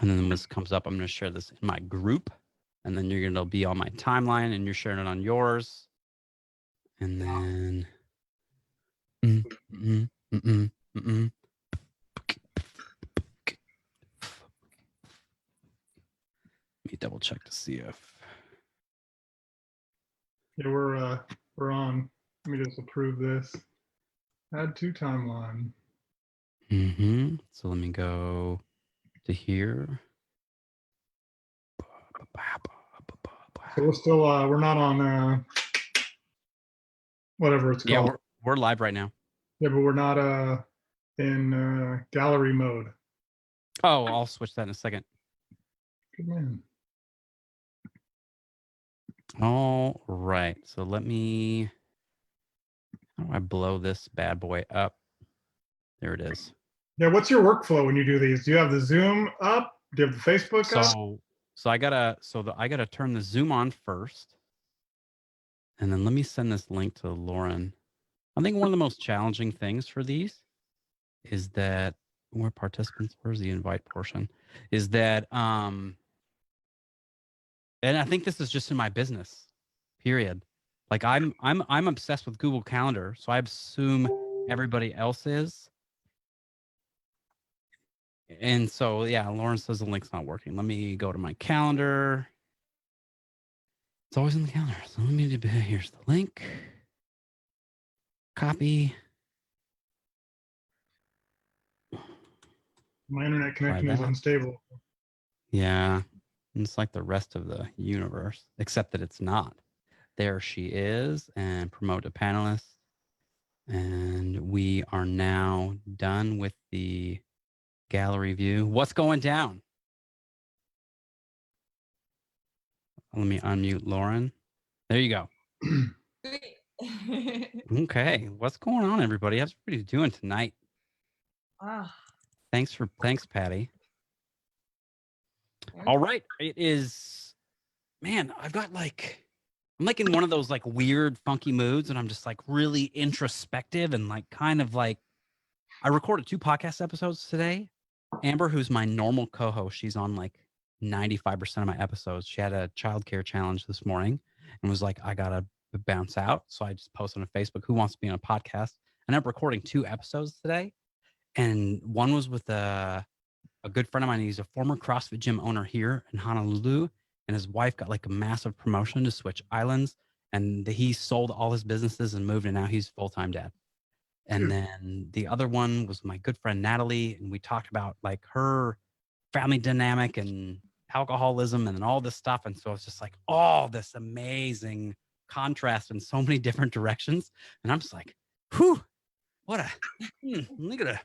And then when this comes up, I'm going to share this in my group. And then you're going to be on my timeline and you're sharing it on yours. And then... Let me double check to see if... Yeah, we're on. Let me just approve this. Add to timeline. So let me go to here. So we're still we're not on whatever it's called. Yeah, we're live right now. Yeah, but we're not in gallery mode. Oh, I'll switch that in a second. Good man. All right. So let me... How do I blow this bad boy up? There it is. Yeah, what's your workflow when you do these? Do you have the Zoom up? Do you have the Facebook up? So I gotta turn the Zoom on first. And then let me send this link to Lauren. I think one of the most challenging things for these is that where participants, where's the invite portion? Is that and I think this is just in my business, period. Like I'm obsessed with Google Calendar, so I assume everybody else is. And so yeah, Lauren says the link's not working. Let me go to my calendar. It's always in the calendar. So let me do, here's the link. Copy. My internet connection is unstable. Yeah. It's like the rest of the universe, except that it's not. There she is, and promote a panelist. And we are now done with the gallery view. What's going down? Let me unmute Lauren. There you go. Okay. What's going on, everybody? How's everybody doing tonight? Thanks, Patty. All right. It is, man, I'm like in one of those like weird, funky moods, and I'm just like really introspective and like kind of like, I recorded 2 podcast episodes today. Amber, who's my normal co-host, she's on like 95% of my episodes. She had a childcare challenge this morning and was like, I gotta bounce out. So I just posted on Facebook, who wants to be on a podcast? And I'm recording 2 episodes today. And one was with a good friend of mine. He's a former CrossFit gym owner here in Honolulu. And his wife got like a massive promotion to switch islands. And he sold all his businesses and moved, and now he's full-time dad. And then the other one was my good friend Natalie, and we talked about like her family dynamic and alcoholism and then all this stuff. And so it's just like all this amazing contrast in so many different directions. And I'm just like, whew, what a look at it.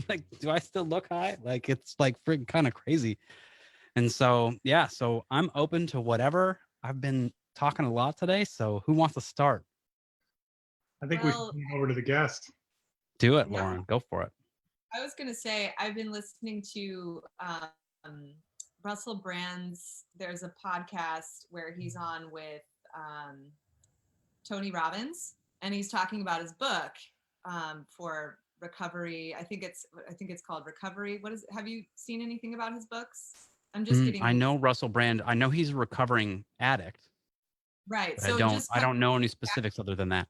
Like, do I still look high? Like, it's like freaking kind of crazy. And so, yeah, so I'm open to whatever. I've been talking a lot today. So who wants to start? I think we should move over to the guest. Do it, Lauren. Go for it. I was going to say, I've been listening to Russell Brand's, there's a podcast where he's on with Tony Robbins, and he's talking about his book for recovery. I think it's called Recovery. Have you seen anything about his books? I'm just getting. I know Russell Brand. I know he's a recovering addict. Right. So I don't know any specifics other than that.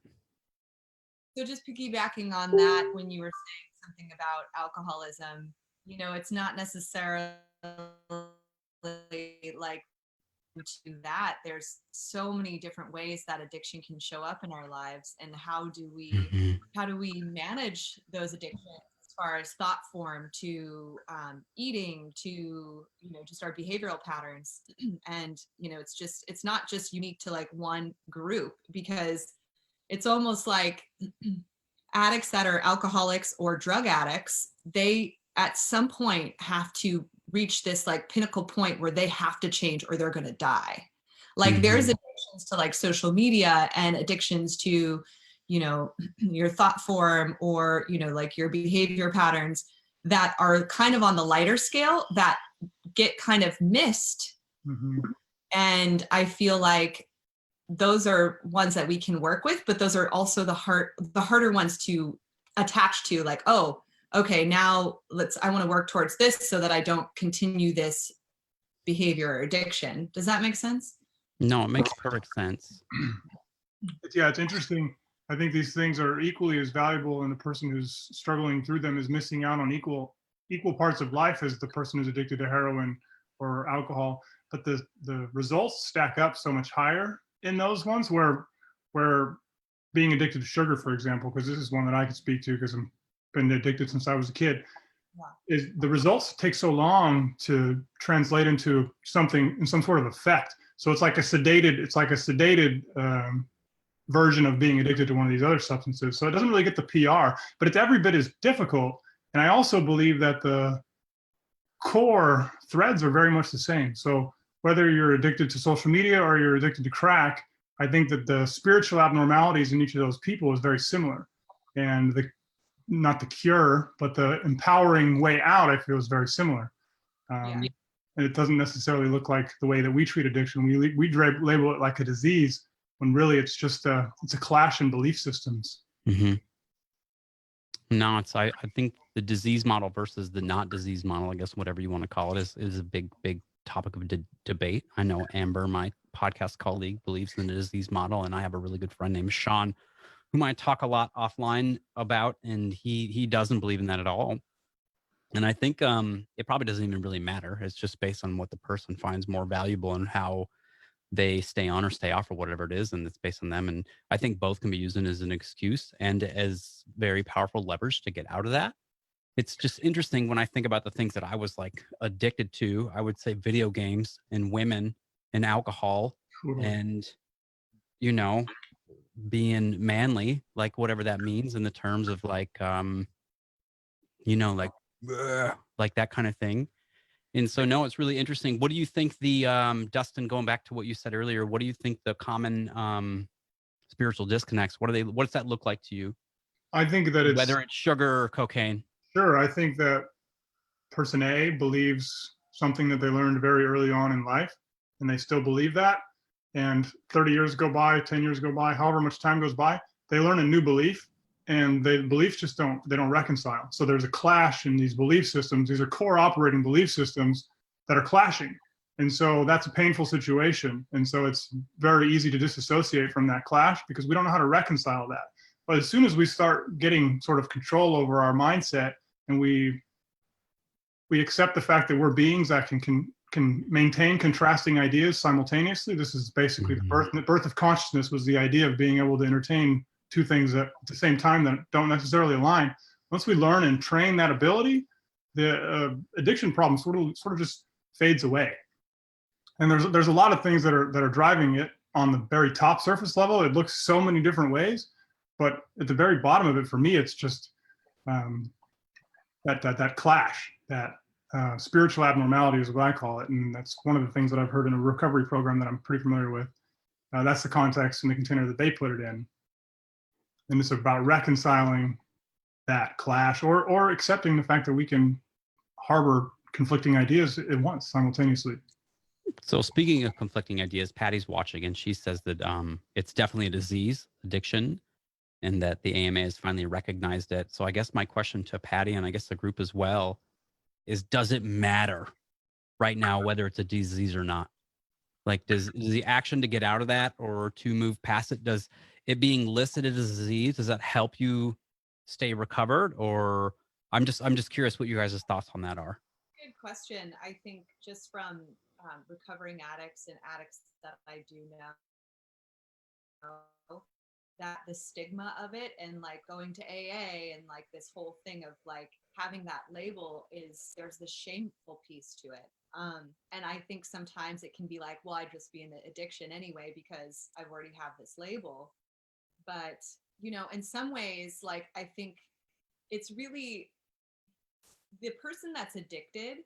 So just piggybacking on that, when you were saying something about alcoholism, you know, it's not necessarily like to that. There's so many different ways that addiction can show up in our lives, and how do we manage those addictions as far as thought form to eating to, you know, just our behavioral patterns. And, you know, it's not just unique to like one group, because it's almost like addicts that are alcoholics or drug addicts, they at some point have to reach this like pinnacle point where they have to change or they're going to die. Like there's addictions to like social media and addictions to, you know, your thought form or, you know, like your behavior patterns that are kind of on the lighter scale that get kind of missed. And I feel like those are ones that we can work with, but those are also the harder ones to attach to, like, oh, okay, now I want to work towards this so that I don't continue this behavior or addiction. Does that make sense? No, it makes perfect sense. It's interesting. I think these things are equally as valuable, and the person who's struggling through them is missing out on equal parts of life as the person who's addicted to heroin or alcohol. But the results stack up so much higher in those ones where being addicted to sugar, for example, because this is one that I can speak to because I've been addicted since I was a kid. Yeah. Is the results take so long to translate into some sort of effect. So it's like a sedated version of being addicted to one of these other substances. So it doesn't really get the PR, but it's every bit as difficult. And I also believe that the core threads are very much the same. So whether you're addicted to social media or you're addicted to crack, I think that the spiritual abnormalities in each of those people is very similar. And not the cure, but the empowering way out, I feel, is very similar. And it doesn't necessarily look like the way that we treat addiction. We label it like a disease, when really it's just it's a clash in belief systems. Mm-hmm. No, I think the disease model versus the not disease model, I guess whatever you want to call it, is a big topic of debate. I know Amber, my podcast colleague, believes in the disease model, and I have a really good friend named Sean, whom I talk a lot offline about, and he doesn't believe in that at all. And I think it probably doesn't even really matter. It's just based on what the person finds more valuable and how they stay on or stay off or whatever it is, and it's based on them. And I think both can be used as an excuse and as very powerful levers to get out of that. It's just interesting when I think about the things that I was like addicted to. I would say video games and women and alcohol and, you know, being manly, like whatever that means in the terms of like, you know, like that kind of thing. And so, no, it's really interesting. What do you think Dustin, going back to what you said earlier, what do you think the common spiritual disconnects, what does that look like to you? I think that whether it's sugar or cocaine. Sure. I think that person A believes something that they learned very early on in life, and they still believe that. And 30 years go by, 10 years go by, however much time goes by, they learn a new belief, and the beliefs just don't reconcile. So there's a clash in these belief systems. These are core operating belief systems that are clashing. And so that's a painful situation. And so it's very easy to disassociate from that clash because we don't know how to reconcile that. But as soon as we start getting sort of control over our mindset, and we accept the fact that we're beings that can maintain contrasting ideas simultaneously. This is basically the birth of consciousness, was the idea of being able to entertain two things at the same time that don't necessarily align. Once we learn and train that ability, the addiction problem sort of just fades away. And there's a lot of things that are driving it on the very top surface level. It looks so many different ways, but at the very bottom of it, for me, it's just that clash, that spiritual abnormality is what I call it. And that's one of the things that I've heard in a recovery program that I'm pretty familiar with. That's the context and the container that they put it in. And it's about reconciling that clash or accepting the fact that we can harbor conflicting ideas at once simultaneously. So speaking of conflicting ideas, Patty's watching and she says that it's definitely a disease, addiction, and that the AMA has finally recognized it. So I guess my question to Patty, and I guess the group as well, is does it matter right now whether it's a disease or not? Like, does the action to get out of that or to move past it, does it being listed as a disease, does that help you stay recovered? Or I'm just curious what you guys' thoughts on that are. Good question. I think just from recovering addicts and addicts that I do know, that the stigma of it and like going to AA and like this whole thing of like having that label there's this shameful piece to it. And I think sometimes it can be like, well, I'd just be in the addiction anyway because I've already have this label. But, you know, in some ways, like, I think it's really the person that's addicted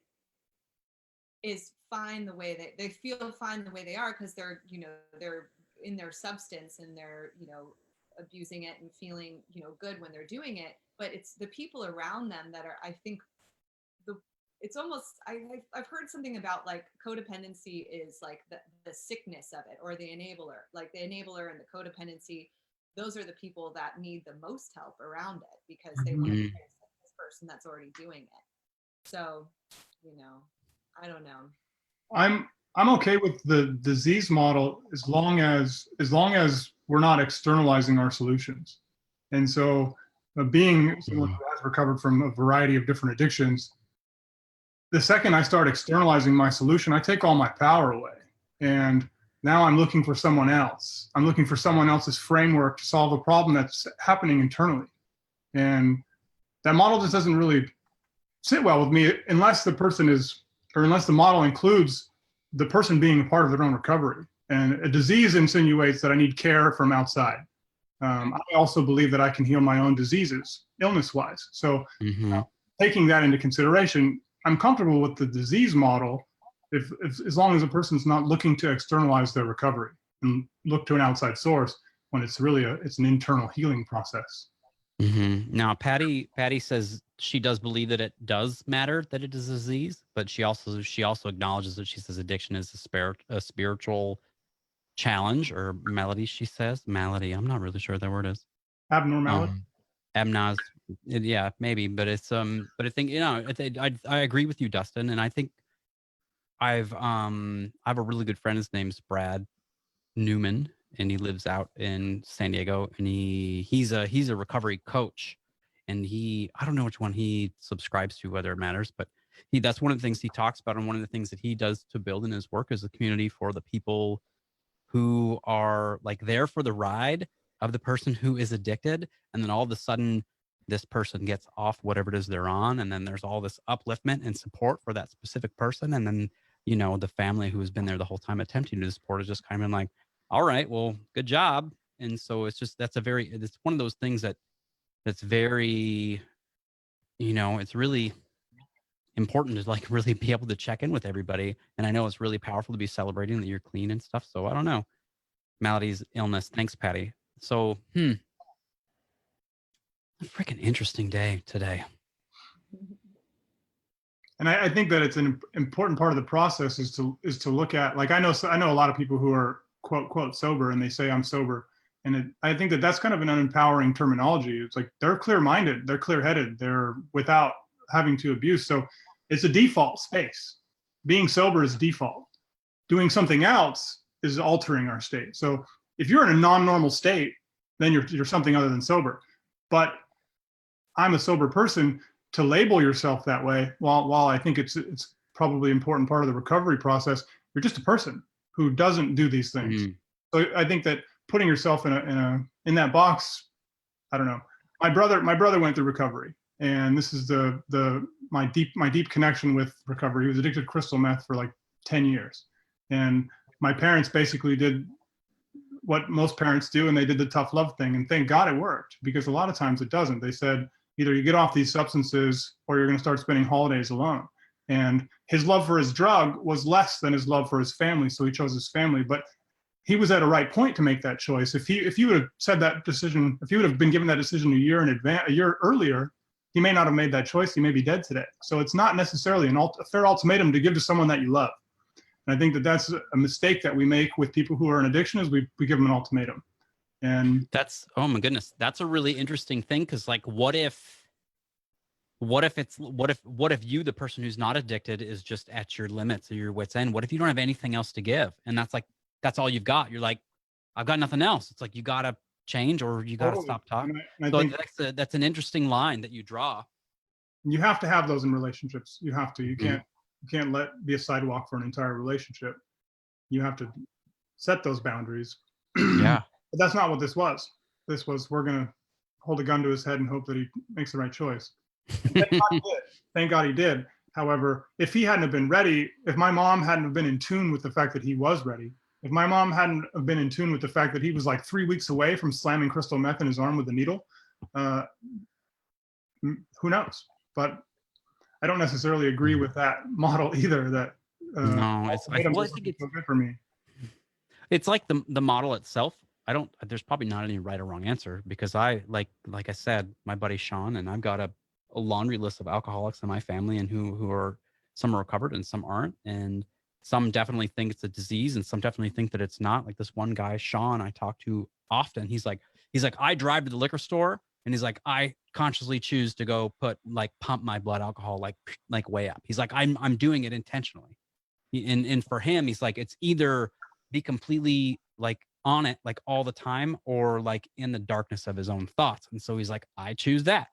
is fine the way they feel fine the way they are because they're, you know, they're in their substance and they're, you know, abusing it and feeling, you know, good when they're doing it. But it's the people around them that are, I think, it's almost, I've heard something about like codependency is like the sickness of it, or the enabler, like the enabler and the codependency. Those are the people that need the most help around it because they want to fix this person that's already doing it. So, you know, I don't know. I'm okay with the disease model as long as we're not externalizing our solutions. And so, being someone who has recovered from a variety of different addictions, the second I start externalizing my solution, I take all my power away. And now I'm looking for someone else. I'm looking for someone else's framework to solve a problem that's happening internally. And that model just doesn't really sit well with me unless the person is, or unless the model includes the person being a part of their own recovery. And a disease insinuates that I need care from outside. I also believe that I can heal my own diseases, illness-wise. So taking that into consideration, I'm comfortable with the disease model if as long as a person's not looking to externalize their recovery and look to an outside source when it's really it's an internal healing process. Now, Patty says she does believe that it does matter that it is a disease, but she also acknowledges that she says addiction is a spiritual challenge or malady. She says malady. I'm not really sure what that word is. Abnormality. Abnos. Yeah, maybe, but it's but I think I agree with you, Dustin, and I think I have a really good friend. His name's Brad Newman, and he lives out in San Diego, and he's a recovery coach, and I don't know which one he subscribes to, whether it matters, but that's one of the things he talks about, and one of the things that he does to build in his work is a community for the people who are like there for the ride of the person who is addicted, and then all of a sudden this person gets off whatever it is they're on, and then there's all this upliftment and support for that specific person, and then the family who has been there the whole time attempting to support is just kind of like, all right, well, good job. And so it's one of those things that's very, it's really important to like really be able to check in with everybody. And I know it's really powerful to be celebrating that you're clean and stuff. So I don't know. Maladies, illness. Thanks, Patty. So, a freaking interesting day today. And I think that it's an important part of the process is to look at, like, I know a lot of people who are quote sober and they say I'm sober. And I think that that's kind of an unempowering terminology. It's like they're clear-minded, they're clear-headed, they're without having to abuse. So it's a default space. Being sober is default. Doing something else is altering our state. So if you're in a non-normal state, then you're something other than sober. But I'm a sober person. To label yourself that way, while I think it's probably an important part of the recovery process, you're just a person who doesn't do these things. So I think that putting yourself in that box, I don't know. My brother went through recovery, and this is my deep connection with recovery. He was addicted to crystal meth for like 10 years, and my parents basically did what most parents do, and they did the tough love thing, and thank God it worked, because a lot of times it doesn't. They said, either you get off these substances or you're going to start spending holidays alone. And his love for his drug was less than his love for his family, so he chose his family. But he was at a right point to make that choice. If you would have said that decision, if he would have been given that decision a year earlier, he may not have made that choice. He may be dead today. So it's not necessarily a fair ultimatum to give to someone that you love. And I think that that's a mistake that we make with people who are in addiction, is we give them an ultimatum. And that's, oh my goodness, that's a really interesting thing, because like what if you, the person who's not addicted, is just at your limits or your wits end? What if you don't have anything else to give, and that's all you've got? You're like, I've got nothing else. It's like you gotta change, or you gotta stop talking. And I so think that's an interesting line that you draw. You have to have those in relationships. You have to. You can't be a sidewalk for an entire relationship. You have to set those boundaries. Yeah. But that's not what this was. This was, we're going to hold a gun to his head and hope that he makes the right choice. Thank God he did. Thank God he did. However, if he hadn't have been ready, if my mom hadn't have been in tune with the fact that he was ready, if my mom hadn't have been in tune with the fact that he was like 3 weeks away from slamming crystal meth in his arm with a needle, who knows? But I don't necessarily agree with that model either. That no, I think it's so good for me. It's like the model itself. There's probably not any right or wrong answer, because like I said, my buddy Sean and I've got a laundry list of alcoholics in my family, and who are, some are recovered and some aren't, and some definitely think it's a disease and some definitely think that it's not. Like this one guy, Sean, I talk to often. He's like, I drive to the liquor store And he's like, I consciously choose to go pump my blood alcohol like way up. He's like, I'm doing it intentionally. And for him, he's like, it's either be completely like on it like all the time, or like in the darkness of his own thoughts. And so he's like, I choose that.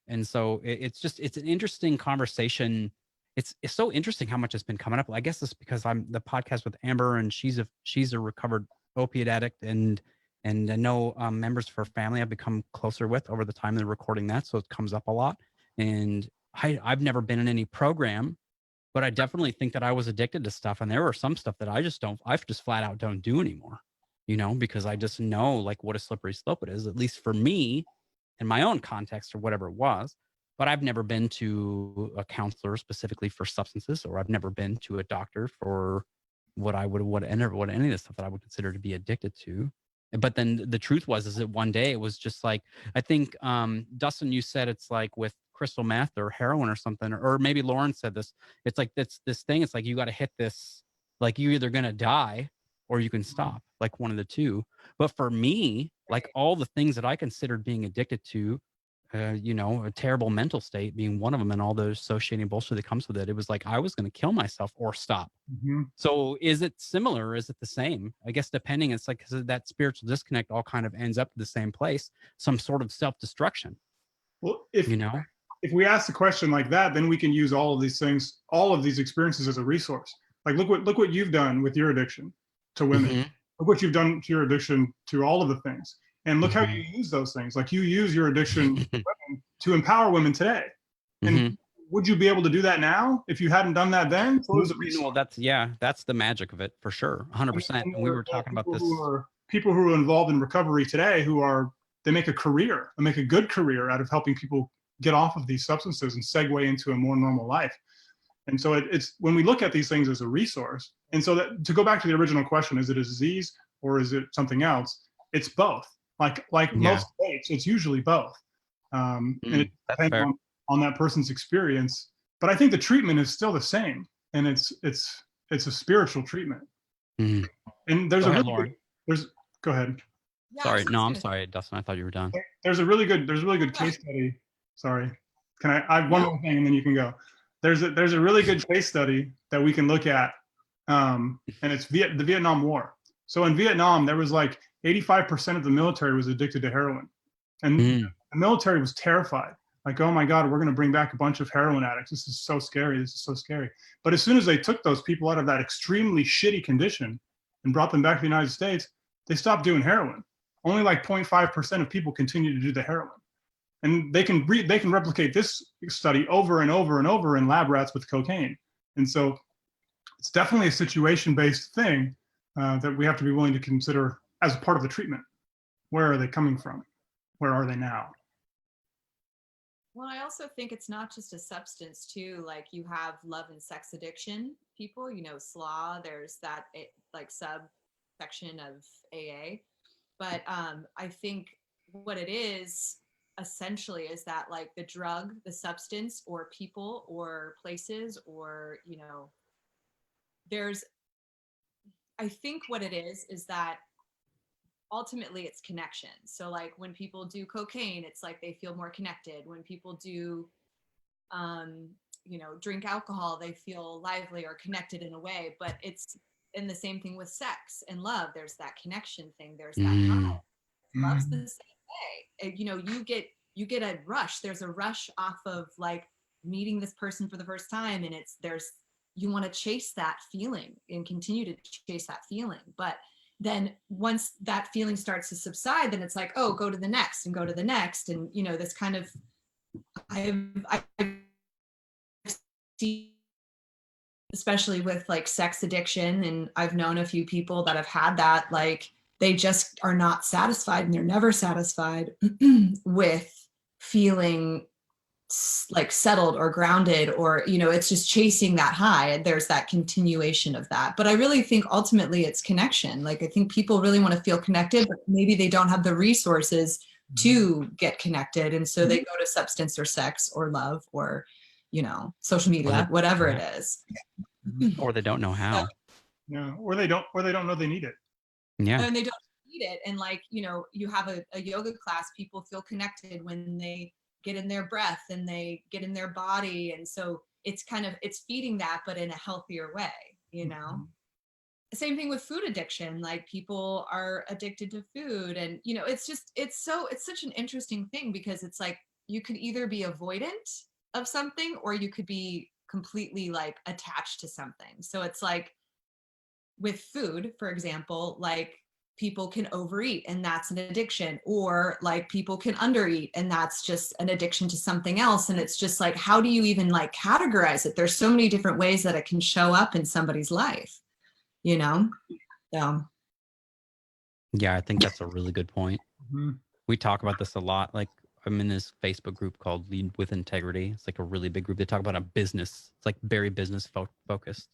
And so it's an interesting conversation. It's so interesting how much has been coming up. I guess it's because I'm the podcast with Amber, and she's a recovered opiate addict, and I know members of her family I've become closer with over the time they're recording that. So it comes up a lot. And I've never been in any program, but I definitely think that I was addicted to stuff. And there were some stuff that I just flat out don't do anymore, because I just know like what a slippery slope it is, at least for me in my own context or whatever it was. But I've never been to a counselor specifically for substances, or I've never been to a doctor for what any of the stuff that I would consider to be addicted to. But then the truth is that one day it was just like, I think, Dustin, you said it's like with crystal meth or heroin or something, or maybe Lauren said this. It's like this thing. It's like, you got to hit this, like you're either going to die or you can stop, like one of the two. But for me, like all the things that I considered being addicted to, a terrible mental state being one of them, and all the associating bullshit that comes with it, it was like I was going to kill myself or stop. Mm-hmm. So is it similar? Or is it the same? I guess depending, it's like, 'cause that spiritual disconnect all kind of ends up to the same place, some sort of self-destruction. Well, if we ask the question like that, then we can use all of these things, all of these experiences as a resource. Like look what you've done with your addiction to women. Mm-hmm. Look what you've done to your addiction to all of the things. And look how you use those things. Like you use your addiction to women to empower women today. And would you be able to do that now if you hadn't done that then? So well, that's the magic of it for sure. 100%. And we were talking about this. People who are involved in recovery today they make a career, they make a good career out of helping people get off of these substances and segue into a more normal life. And so it's when we look at these things as a resource. And so that, to go back to the original question, is it a disease or is it something else? It's both. Like most states, it's usually both. And it depends on that person's experience. But I think the treatment is still the same, and it's a spiritual treatment. And there's go ahead. Yeah, sorry, no, I'm sorry, Dustin. I thought you were done. There's a really good case study. Sorry, can I have one more thing and then you can go. There's a really good case study that we can look at, and it's the Vietnam War. So in Vietnam, there was like 85% of the military was addicted to heroin, and the military was terrified. Like, oh my God, we're going to bring back a bunch of heroin addicts. This is so scary. This is so scary. But as soon as they took those people out of that extremely shitty condition and brought them back to the United States, they stopped doing heroin. Only like 0.5% of people continue to do the heroin. And they can replicate this study over and over and over in lab rats with cocaine. And so it's definitely a situation-based thing that we have to be willing to consider as part of the treatment. Where are they coming from? Where are they now? Well, I also think it's not just a substance too. Like you have love and sex addiction people, SLA, there's that like subsection of AA. But I think what it is essentially is that like the drug, the substance, or people or places, or, I think what it is that ultimately it's connection. So like when people do cocaine, it's like they feel more connected. When people do, drink alcohol, they feel lively or connected in a way. But it's in the same thing with sex and love. There's that connection thing. There's that high. Love's the same way. You get a rush. There's a rush off of like meeting this person for the first time, and you want to chase that feeling and continue to chase that feeling. But then once that feeling starts to subside, then it's like, oh, go to the next and go to the next. And, this kind of, I've seen, especially with like sex addiction. And I've known a few people that have had that, like they just are not satisfied, and they're never satisfied with feeling like settled or grounded, or it's just chasing that high, and there's that continuation of that. But I really think ultimately it's connection. Like I think people really want to feel connected, but maybe they don't have the resources to get connected, and so they go to substance or sex or love or social media, whatever it is, or they don't know how. Or they don't know they need it. Yeah. And they don't feed it. And like, you know, you have a yoga class, people feel connected when they get in their breath and they get in their body. And so it's feeding that, but in a healthier way, you know? Same thing with food addiction. Like people are addicted to food, and you know, it's such an interesting thing, because it's like you could either be avoidant of something or you could be completely like attached to something. So it's like with food, for example, like people can overeat and that's an addiction, or like people can undereat and that's just an addiction to something else. And it's just like, how do you even like categorize it? There's so many different ways that it can show up in somebody's life, you know? So Yeah, I think that's a really good point. Mhm. We talk about this a lot. Like I'm in this Facebook group called Lead with Integrity. It's like a really big group. They talk about a business. It's like very business focused.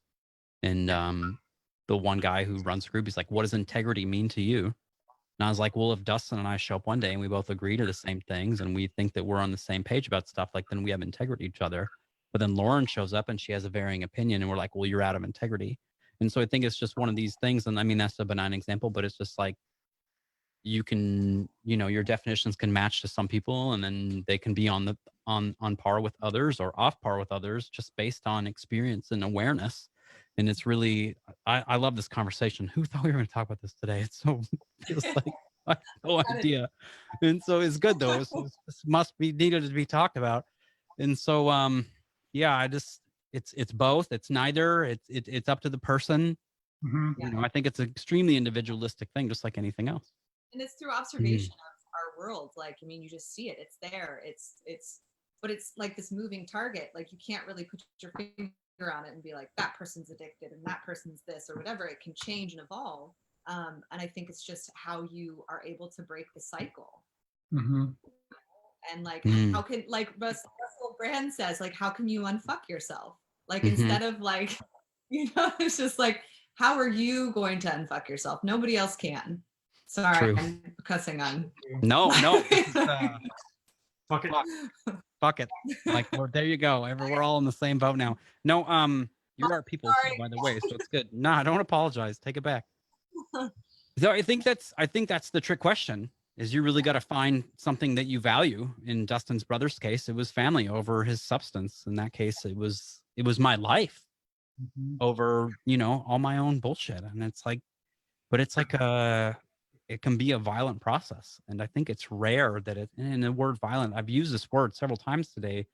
And the one guy who runs the group, he's like, what does integrity mean to you? And I was like, well, if Dustin and I show up one day and we both agree to the same things and we think that we're on the same page about stuff, like then we have integrity to each other. But then Lauren shows up and she has a varying opinion and we're like, well, you're out of integrity. And so I think it's just one of these things. And I mean, that's a benign example, but it's just like, you can, you know, your definitions can match to some people and then they can be on par with others or off par with others just based on experience and awareness. And it's really, I love this conversation. Who thought we were going to talk about this today? It's so, feels like I have no idea. And so it's good though. So this must be needed to be talked about. And so, yeah, it's both. It's neither. It's up to the person. Mhm. You know, I think it's an extremely individualistic thing, just like anything else. and it's through observation of our world. Like, I mean, you just see it, it's there, but it's like this moving target. Like you can't really put your finger on it and be like, that person's addicted and that person's this or whatever. It can change and evolve. And I think it's just how you are able to break the cycle. Mhm. And like, how can, like Russell Brand says, like, how can you unfuck yourself? Like, instead of like, you know, it's just like, how are you going to unfuck yourself? Nobody else can. Sorry, True. I'm cussing on. No, this is, Fuck it. fuck it. Like, there you go. We're all in the same boat now. No, you're our people too, by the way, so it's good. Nah, don't apologize. Take it back. So I think that's the trick question. Is you really got to find something that you value. In Dustin's brother's case, it was family over his substance. In that case, it was my life over, you know, all my own bullshit. And it's like, but it's like it can be a violent process. And I think it's rare that it, and the word violent, I've used this word several times today,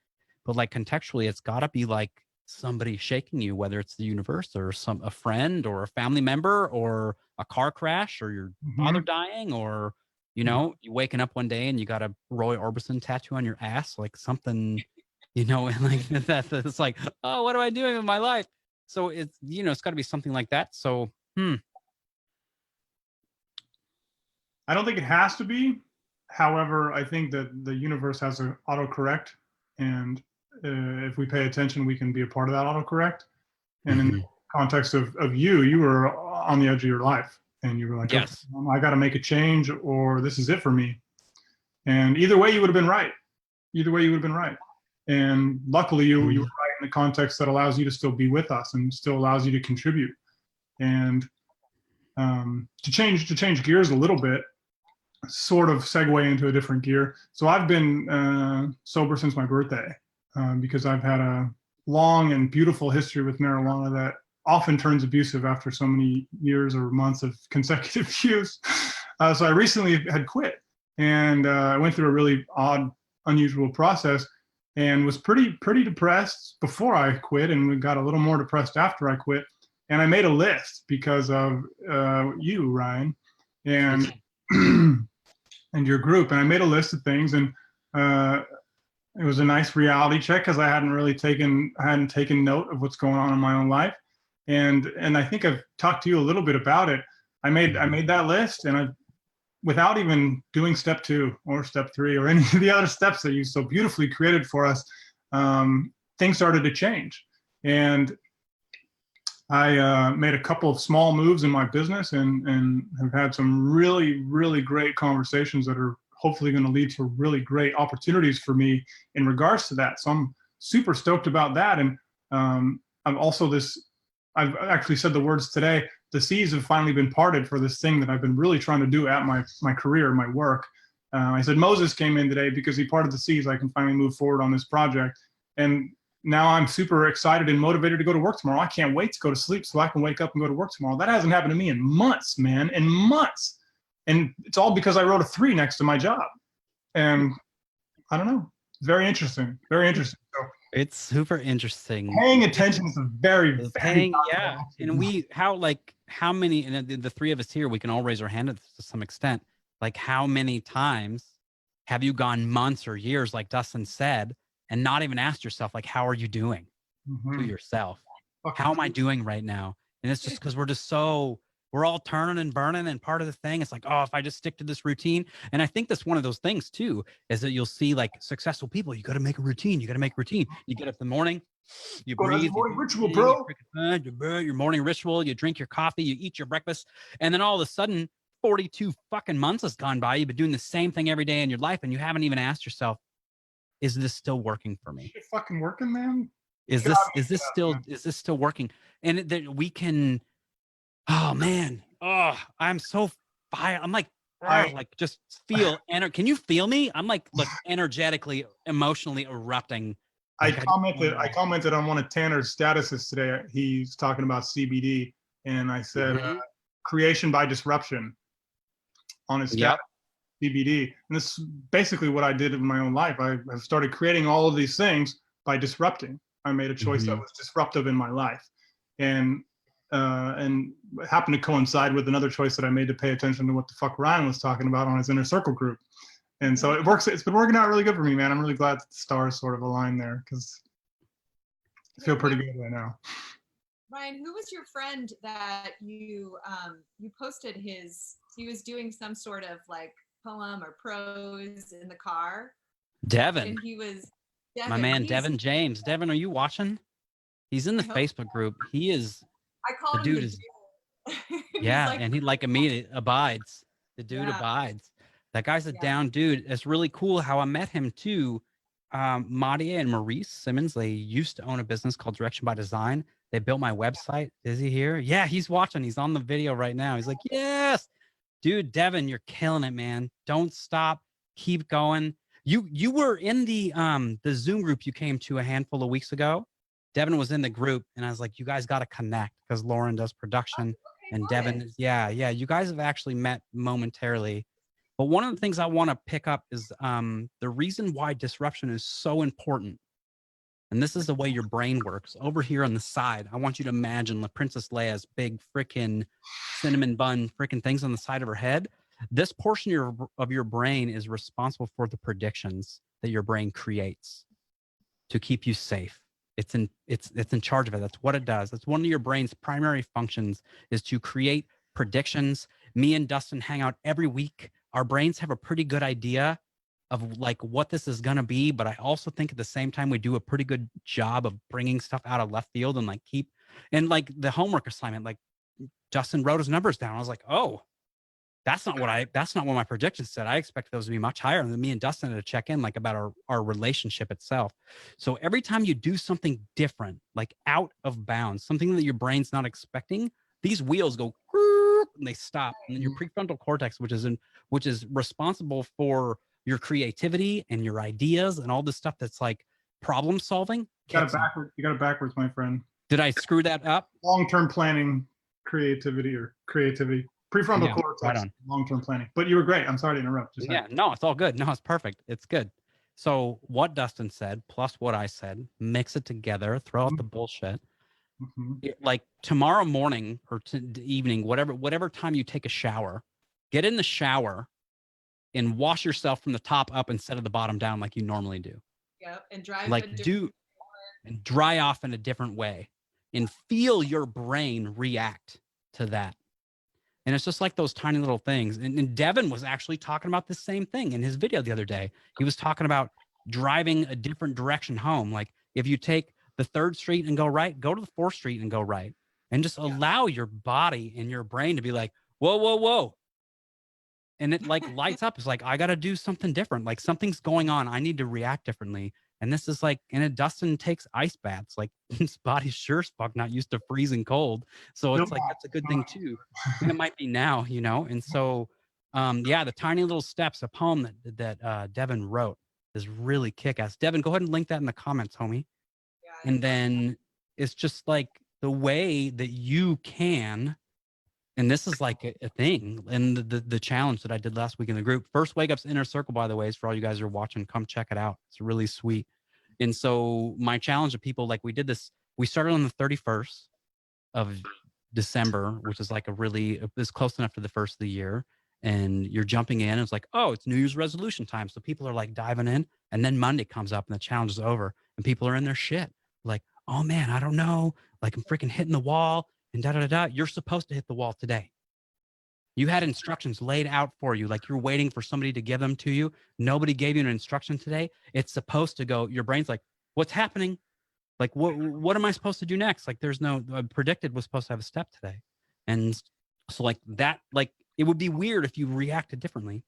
but like contextually, it's got to be like somebody shaking you, whether it's the universe or a friend or a family member or a car crash or your father dying, or, you know, you waking up one day and you got a Roy Orbison tattoo on your ass, like something, you know, and like that's like, oh, what am I doing with my life? So it's, you know, it's got to be something like that. So, I don't think it has to be. However, I think that the universe has an autocorrect, and if we pay attention, we can be a part of that autocorrect. And in the context of you were on the edge of your life, and you were like, yes, okay, I got to make a change, or this is it for me. And either way, you would have been right. Either way, you would have been right. And luckily, you were right in the context that allows you to still be with us and still allows you to contribute. And to change gears a little bit, sort of segue into a different gear. So I've been sober since my birthday because I've had a long and beautiful history with marijuana that often turns abusive after so many years or months of consecutive use. So I recently had quit, and I went through a really odd, unusual process, and was pretty depressed before I quit, and we got a little more depressed after I quit. And I made a list because of you, Ryan, and and your group. And I made a list of things, and it was a nice reality check because I hadn't taken note of what's going on in my own life. And I think I've talked to you a little bit about it. I made that list, and without even doing step 2 or step 3 or any of the other steps that you so beautifully created for us, things started to change. And I made a couple of small moves in my business, and have had some really, really great conversations that are hopefully going to lead to really great opportunities for me in regards to that. So I'm super stoked about that. And I've actually said the words today, the seas have finally been parted for this thing that I've been really trying to do at my career, my work. I said, Moses came in today because he parted the seas. I can finally move forward on this project. And now I'm super excited and motivated to go to work tomorrow. I can't wait to go to sleep so I can wake up and go to work tomorrow. That hasn't happened to me in months, man, in months. And it's all because I wrote a 3 next to my job. And I don't know. Very interesting. Very interesting. So It's super interesting. paying attention is a very, very yeah. And how many, and the 3 of us here, we can all raise our hand to some extent. Like, how many times have you gone months or years, like Dustin said, and not even asked yourself, like, how are you doing to yourself? How am I doing right now? And it's just because we're all turning and burning, and part of the thing, it's like, oh, if I just stick to this routine. And I think that's one of those things too, is that you'll see like successful people, you got to make a routine. You got to make a routine. You get up in the morning, you breathe, morning ritual, bro. Your morning ritual, you drink your coffee, you eat your breakfast. And then all of a sudden, 42 fucking months has gone by. You've been doing the same thing every day in your life, and you haven't even asked yourself, is this still working for me? You're fucking working, man. Is this still working? And that we can, oh man, oh, I'm so fired. I'm like, like just feel, can you feel me? I'm like, look, energetically, emotionally erupting. Like, I commented on one of Tanner's statuses today. He's talking about CBD, and I said, creation by disruption on his status, CBD. And this is basically what I did in my own life. I started creating all of these things by disrupting. I made a choice that was disruptive in my life. And it happened to coincide with another choice that I made to pay attention to what the fuck Ryan was talking about on his inner circle group. And so it's been working out really good for me, man. I'm really glad that the stars sort of aligned there, because I feel pretty good right now. Ryan, who was your friend that you posted he was doing some sort of like poem or prose in the car? Devin. And he was my man, Devin James. Devin, are you watching? He's in the Facebook group. He is. I call him the dude. Yeah, like, and he like immediately abides. The dude abides. That guy's a down dude. It's really cool how I met him too. Madia and Maurice Simmons, they used to own a business called Direction by Design. They built my website. Is he here? Yeah, he's watching. He's on the video right now. He's like, yes, dude, Devin, you're killing it, man. Don't stop. Keep going. You were in the Zoom group you came to a handful of weeks ago. Devin was in the group, and I was like, you guys got to connect, because Lauren does production, and Devin is, yeah. You guys have actually met momentarily. But one of the things I want to pick up is the reason why disruption is so important. And this is the way your brain works. Over here on the side, I want you to imagine the Princess Leia's big freaking cinnamon bun freaking things on the side of her head. This portion of your brain is responsible for the predictions that your brain creates to keep you safe. It's in charge of it. That's what it does. That's one of your brain's primary functions, is to create predictions. Me and Dustin hang out every week. Our brains have a pretty good idea of like what this is going to be, but I also think at the same time we do a pretty good job of bringing stuff out of left field and like the homework assignment, like Dustin wrote his numbers down. I was like, oh, that's not what my predictions said. I expected those to be much higher. And then me and Dustin had to check in like about our relationship itself. So every time you do something different, like out of bounds, something that your brain's not expecting, these wheels go and they stop. And then your prefrontal cortex, which is responsible for your creativity and your ideas and all this stuff that's like problem solving. You got it backwards, my friend. Did I screw that up? Long-term planning, creativity. Prefrontal cortex, right, long-term planning. But you were great. I'm sorry to interrupt. No, it's all good. No, it's perfect. It's good. So what Dustin said plus what I said, mix it together, throw out the bullshit. Like tomorrow morning or evening, whatever time you take a shower, get in the shower and wash yourself from the top up instead of the bottom down like you normally do. Yep, and dry off in a different way, and feel your brain react to that. And it's just like those tiny little things. And Devin was actually talking about the same thing in his video the other day. He was talking about driving a different direction home. Like if you take the 3rd Street and go right, go to the 4th Street and go right. And just allow your body and your brain to be like, whoa, whoa, whoa. And it like lights up. It's like, I got to do something different. Like something's going on. I need to react differently. And this is like, and Dustin takes ice baths. Like his body's sure as fuck not used to freezing cold. So it's like, that's a good thing too. And it might be now, you know? And so, yeah, the tiny little steps, a poem that Devin wrote is really kick-ass. Devin, go ahead and link that in the comments, homie. Yeah, And then it's just like the way that you can, and this is like a thing, and the challenge that I did last week in the group. First Wake Ups Inner Circle, by the way, is for all you guys who are watching. Come check it out. It's really sweet. And so my challenge to people, like we did this, we started on the 31st of December, which is like it's close enough to the first of the year. And you're jumping in, and it's like, oh, it's New Year's resolution time. So people are like diving in, and then Monday comes up and the challenge is over, and people are in their shit. Like, oh man, I don't know. Like I'm freaking hitting the wall and da da da da. You're supposed to hit the wall today. You had instructions laid out for you. Like you're waiting for somebody to give them to you. Nobody gave you an instruction today. It's supposed to go. Your brain's like, what's happening? Like, what am I supposed to do next? Like there's no, predicted was supposed to have a step today. And so like that, like it would be weird if you reacted differently.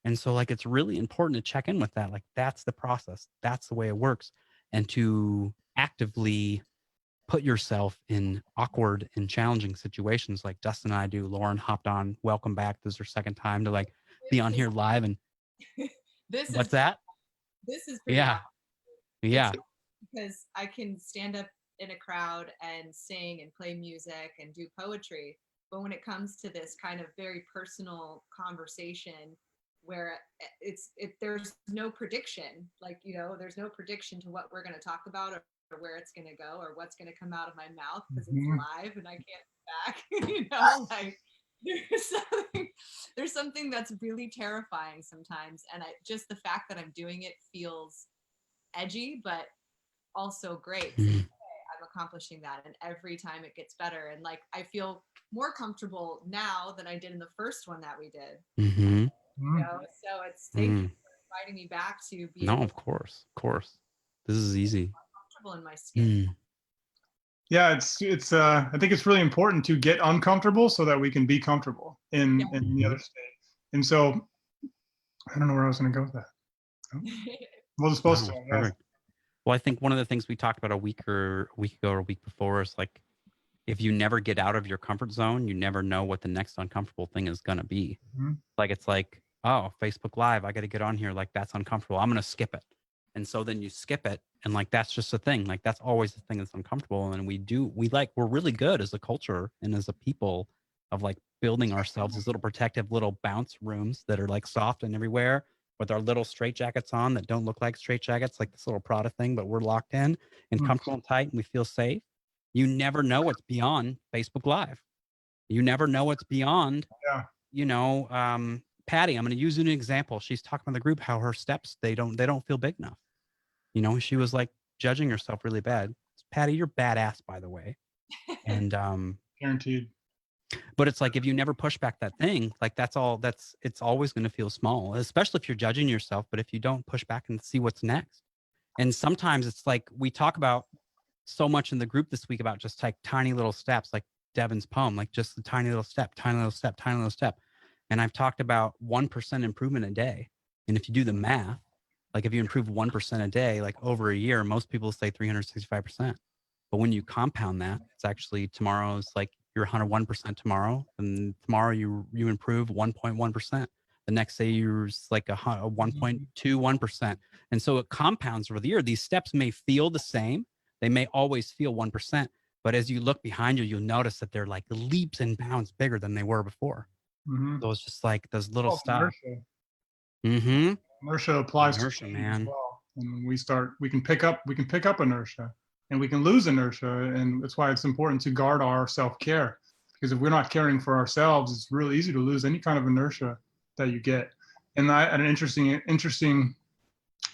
And so like, it's really important to check in with that. Like that's the process. That's the way it works. And to actively put yourself in awkward and challenging situations like Dustin and I do. Lauren hopped on. Welcome back. This is her second time to like be on here live. And what's that? This is pretty Yeah. awesome. Yeah. Because I can stand up in a crowd and sing and play music and do poetry. But when it comes to this kind of very personal conversation where there's no prediction, like, you know, there's no prediction to what we're going to talk about or where it's going to go or what's going to come out of my mouth because it's live and I can't back, you know, like there's something that's really terrifying sometimes. And just the fact that I'm doing it feels edgy, but also great. So I'm accomplishing that, and every time it gets better, and like I feel more comfortable now than I did in the first one that we did. You know, so it's thank you for inviting me back to be of course this is easy, comfortable in my skin. Yeah, it's I think it's really important to get uncomfortable so that we can be comfortable in the other state. And so I don't know where I was going to go with that. Well, it's supposed to. Perfect. Well, I think one of the things we talked about a week ago or a week before is like, if you never get out of your comfort zone, you never know what the next uncomfortable thing is going to be. Like, it's like, oh, Facebook Live, I got to get on here. Like, that's uncomfortable. I'm going to skip it. And so then you skip it. And like, that's just a thing. Like, that's always the thing that's uncomfortable. And we're really good as a culture and as a people of like building ourselves as little protective little bounce rooms that are like soft and everywhere, with our little straight jackets on that don't look like straight jackets, like this little Prada thing, but we're locked in and comfortable and tight and we feel safe. You never know what's beyond Facebook Live. You never know what's beyond, you know, Patty, I'm going to use an example. She's talking in the group how her steps, they don't feel big enough. You know, she was like judging herself really bad. Patty, you're badass, by the way. And guaranteed. But it's like, if you never push back that thing, like it's always going to feel small, especially if you're judging yourself. But if you don't push back and see what's next. And sometimes it's like, we talk about so much in the group this week about just like tiny little steps, like Devin's poem, like just the tiny little step, tiny little step, tiny little step. And I've talked about 1% improvement a day. And if you do the math, like if you improve 1% a day, like over a year, most people say 365%. But when you compound that, it's actually tomorrow's like you're 101% tomorrow, and tomorrow you improve 1.1%. The next day you're like a 1.21%. And so it compounds over the year. These steps may feel the same. They may always feel 1%, but as you look behind you, you'll notice that they're like leaps and bounds bigger than they were before. So it's just like those little stuff. Inertia applies to change man. As well. And we can pick up inertia, and we can lose inertia. And that's why it's important to guard our self-care, because if we're not caring for ourselves, it's really easy to lose any kind of inertia that you get. And I had an interesting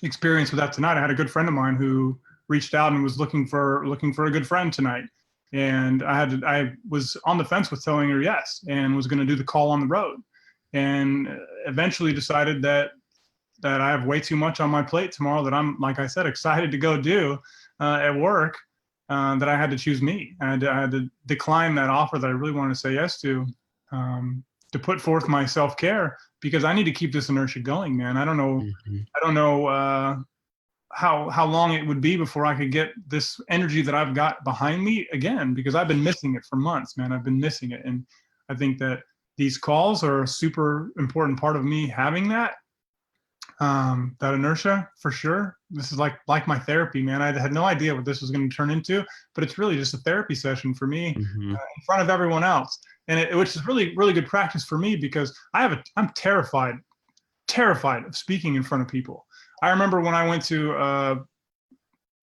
experience with that tonight. I had a good friend of mine who reached out and was looking for a good friend tonight. And I was on the fence with telling her yes, and was going to do the call on the road, and eventually decided that I have way too much on my plate tomorrow that I'm, like I said, excited to go do at work, that I had to choose me. I had to decline that offer that I really wanted to say yes to put forth my self-care, because I need to keep this inertia going, man. I don't know how long it would be before I could get this energy that I've got behind me again, because I've been missing it for months, man. I've been missing it. And I think that these calls are a super important part of me having that, that inertia for sure. This is like my therapy, man. I had no idea what this was going to turn into, but it's really just a therapy session for me in front of everyone else. And which is really, really good practice for me, because I'm terrified of speaking in front of people. I remember when I went to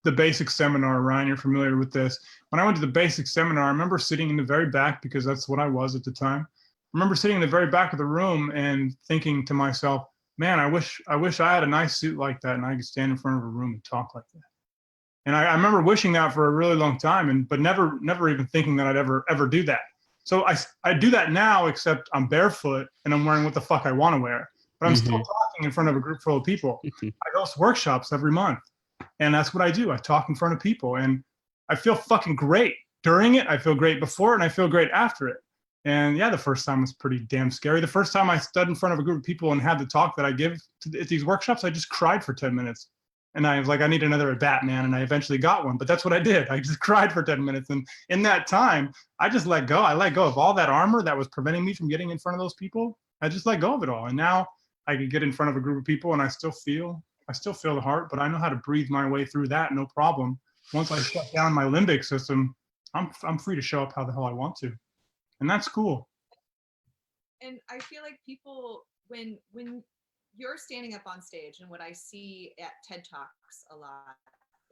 the basic seminar, Ryan, you're familiar with this. When I went to the basic seminar, I remember sitting in the very back, because that's what I was at the time. I remember sitting in the very back of the room and thinking to myself, man, I wish I had a nice suit like that and I could stand in front of a room and talk like that. And I remember wishing that for a really long time, but never even thinking that I'd ever do that. So I do that now, except I'm barefoot and I'm wearing what the fuck I want to wear. But I'm still talking in front of a group full of people. I host workshops every month, and that's what I do. I talk in front of people, and I feel fucking great during it. I feel great before, and I feel great after it. And yeah, the first time was pretty damn scary. The first time I stood in front of a group of people and had the talk that I give at these workshops, I just cried for 10 minutes. And I was like, I need another at-bat, man. And I eventually got one. But that's what I did. I just cried for 10 minutes. And in that time, I just let go. I let go of all that armor that was preventing me from getting in front of those people. I just let go of it all. And now I could get in front of a group of people, and I still feel the heart, but I know how to breathe my way through that, no problem. Once I shut down my limbic system, I'm free to show up how the hell I want to. And that's cool. And I feel like people, when you're standing up on stage, and what I see at TED Talks a lot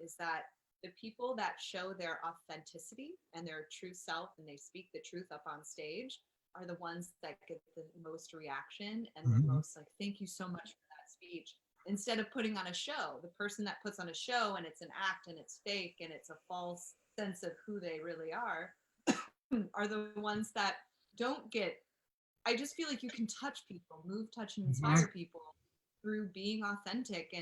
is that the people that show their authenticity and their true self, and they speak the truth up on stage, are the ones that get the most reaction and the most like, thank you so much for that speech. Instead of putting on a show, the person that puts on a show and it's an act and it's fake and it's a false sense of who they really are the ones that don't get. I just feel like you can touch people, move, touch, and inspire people through being authentic.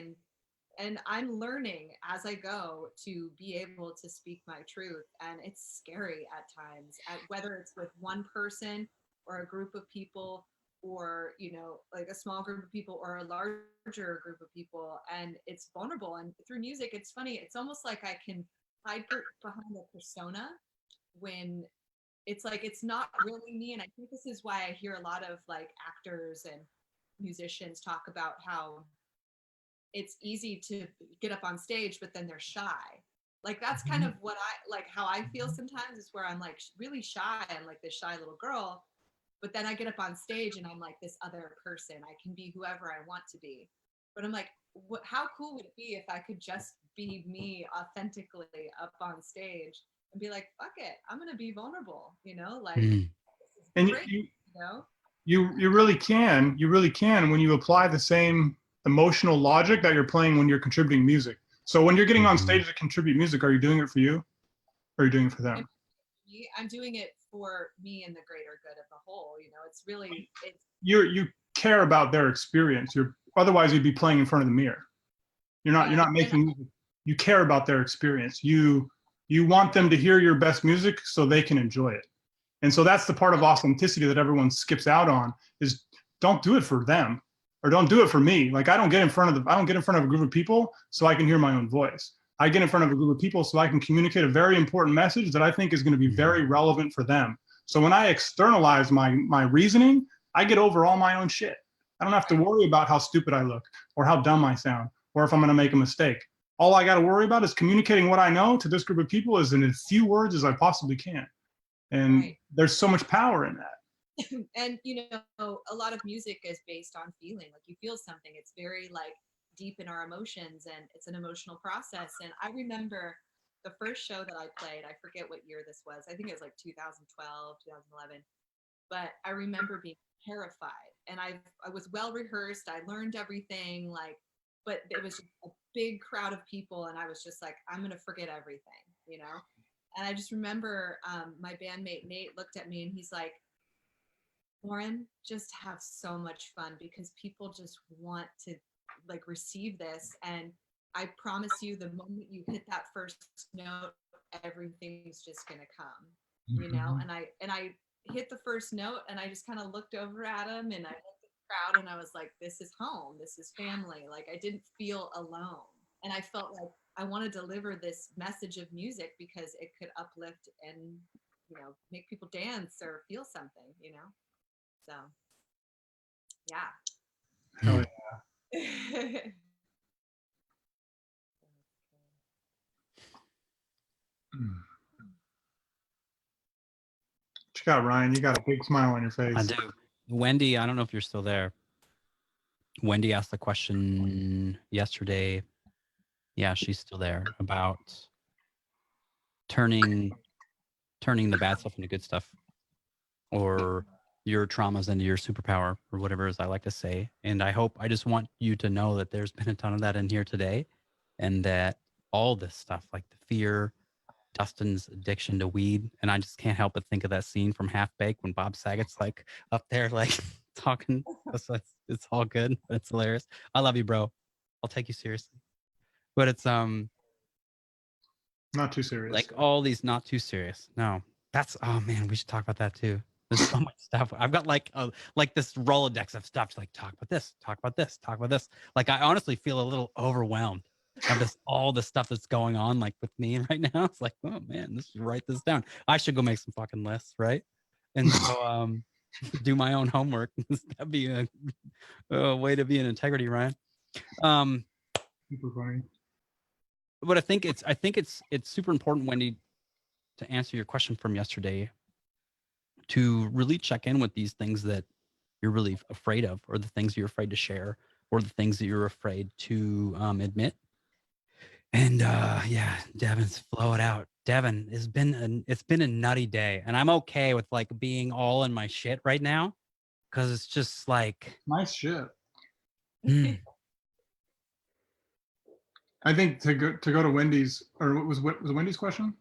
And I'm learning as I go to be able to speak my truth. And it's scary at times, whether it's with one person or a group of people, or, you know, like a small group of people or a larger group of people. And it's vulnerable. And through music, it's funny. It's almost like I can hide behind a persona when it's like, it's not really me. And I think this is why I hear a lot of like actors and musicians talk about how it's easy to get up on stage, but then they're shy. Like that's kind of what how I feel sometimes, is where I'm like really shy. I'm like this shy little girl, but then I get up on stage and I'm like this other person. I can be whoever I want to be. But I'm like, how cool would it be if I could just be me authentically up on stage and be like, fuck it, I'm gonna be vulnerable, you know, like this is And great, you know? you really can when you apply the same emotional logic that you're playing when you're contributing music. So when you're getting on stage to contribute music, are you doing it for you, or are you doing it for them? I'm doing it for me and the greater good of the whole. You know, it's really You care about their experience. Otherwise you'd be playing in front of the mirror. You're not making music. You care about their experience. You want them to hear your best music so they can enjoy it. And so that's the part of authenticity that everyone skips out on, is don't do it for them, or don't do it for me. Like I don't get in front of a group of people so I can hear my own voice. I get in front of a group of people so I can communicate a very important message that I think is going to be very relevant for them. So when I externalize my reasoning, I get over all my own shit. I don't have to worry about how stupid I look or how dumb I sound or if I'm going to make a mistake. All I got to worry about is communicating what I know to this group of people as in as few words as I possibly can. And there's so much power in that. And you know, a lot of music is based on feeling. Like you feel something. It's very like deep in our emotions, and it's an emotional process. And I remember the first show that I played, I forget what year this was. I think it was like 2012, 2011. But I remember being terrified, and I was well rehearsed. I learned everything, like, but it was just a big crowd of people, and I was just like, I'm gonna forget everything, you know. And I just remember my bandmate Nate looked at me and he's like, Lauren, just have so much fun, because people just want to like receive this. And I promise you, the moment you hit that first note, everything's just gonna come, you know. And I hit the first note, and I just kind of looked over at him, and I looked at the crowd, and I was like, this is home, this is family. Like I didn't feel alone. And I felt like I want to deliver this message of music because it could uplift and, you know, make people dance or feel something, you know? So, yeah. Hell yeah. What you got, Ryan? You got a big smile on your face. I do. Wendy, I don't know if you're still there. Wendy asked the question yesterday. Yeah, she's still there about turning the bad stuff into good stuff, or your traumas into your superpower, or whatever, as I like to say. And I just want you to know that there's been a ton of that in here today, and that all this stuff, like the fear, Dustin's addiction to weed, and I just can't help but think of that scene from Half Baked when Bob Saget's like up there, like talking. It's all good. It's hilarious. I love you, bro. I'll take you seriously. But it's Not too serious. like all these not too serious. No, that's, oh man, we should talk about that too. There's so much stuff. I've got like this Rolodex of stuff to like talk about this, talk about this, talk about this. Like I honestly feel a little overwhelmed of this, all the stuff that's going on like with me right now. It's like, oh man, this should write this down. I should go make some fucking lists, right? And so do my own homework. That'd be a way to be in integrity, Ryan. Super funny. But I think it's super important, Wendy, to answer your question from yesterday, to really check in with these things that you're really afraid of, or the things you're afraid to share, or the things that you're afraid to admit. And yeah, Devin's flow it out. Devin, it's been a nutty day, and I'm okay with like being all in my shit right now, because it's just like Nice shit. mm, I think to go to Wendy's, or what was Wendy's question?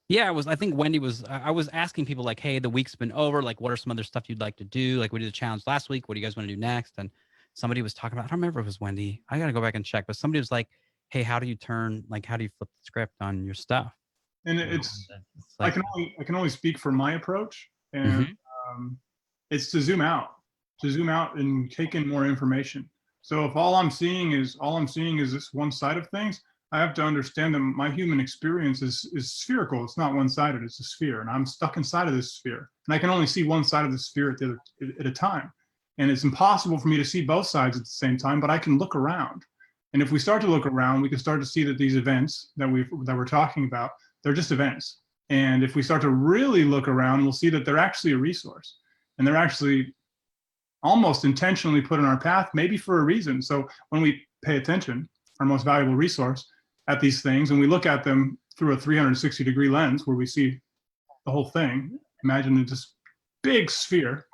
yeah, I think Wendy was, I was asking people like, hey, the week's been over. Like, what are some other stuff you'd like to do? Like, we did a challenge last week. What do you guys want to do next? And somebody was talking about, I don't remember if it was Wendy. I got to go back and check. But somebody was like, hey, how do you flip the script on your stuff? And it's like, I can only speak for my approach, and it's to zoom out and take in more information. So if all I'm seeing is this one side of things, I have to understand that my human experience is spherical. It's not one-sided. It's a sphere, and I'm stuck inside of this sphere, and I can only see one side of the sphere at a time. And it's impossible for me to see both sides at the same time, but I can look around. And if we start to look around, we can start to see that these events that we're talking about, they're just events. And if we start to really look around, we'll see that they're actually a resource, and they're actually almost intentionally put in our path, maybe for a reason. So when we pay attention, our most valuable resource, at these things, and we look at them through a 360-degree lens where we see the whole thing, imagine this big sphere,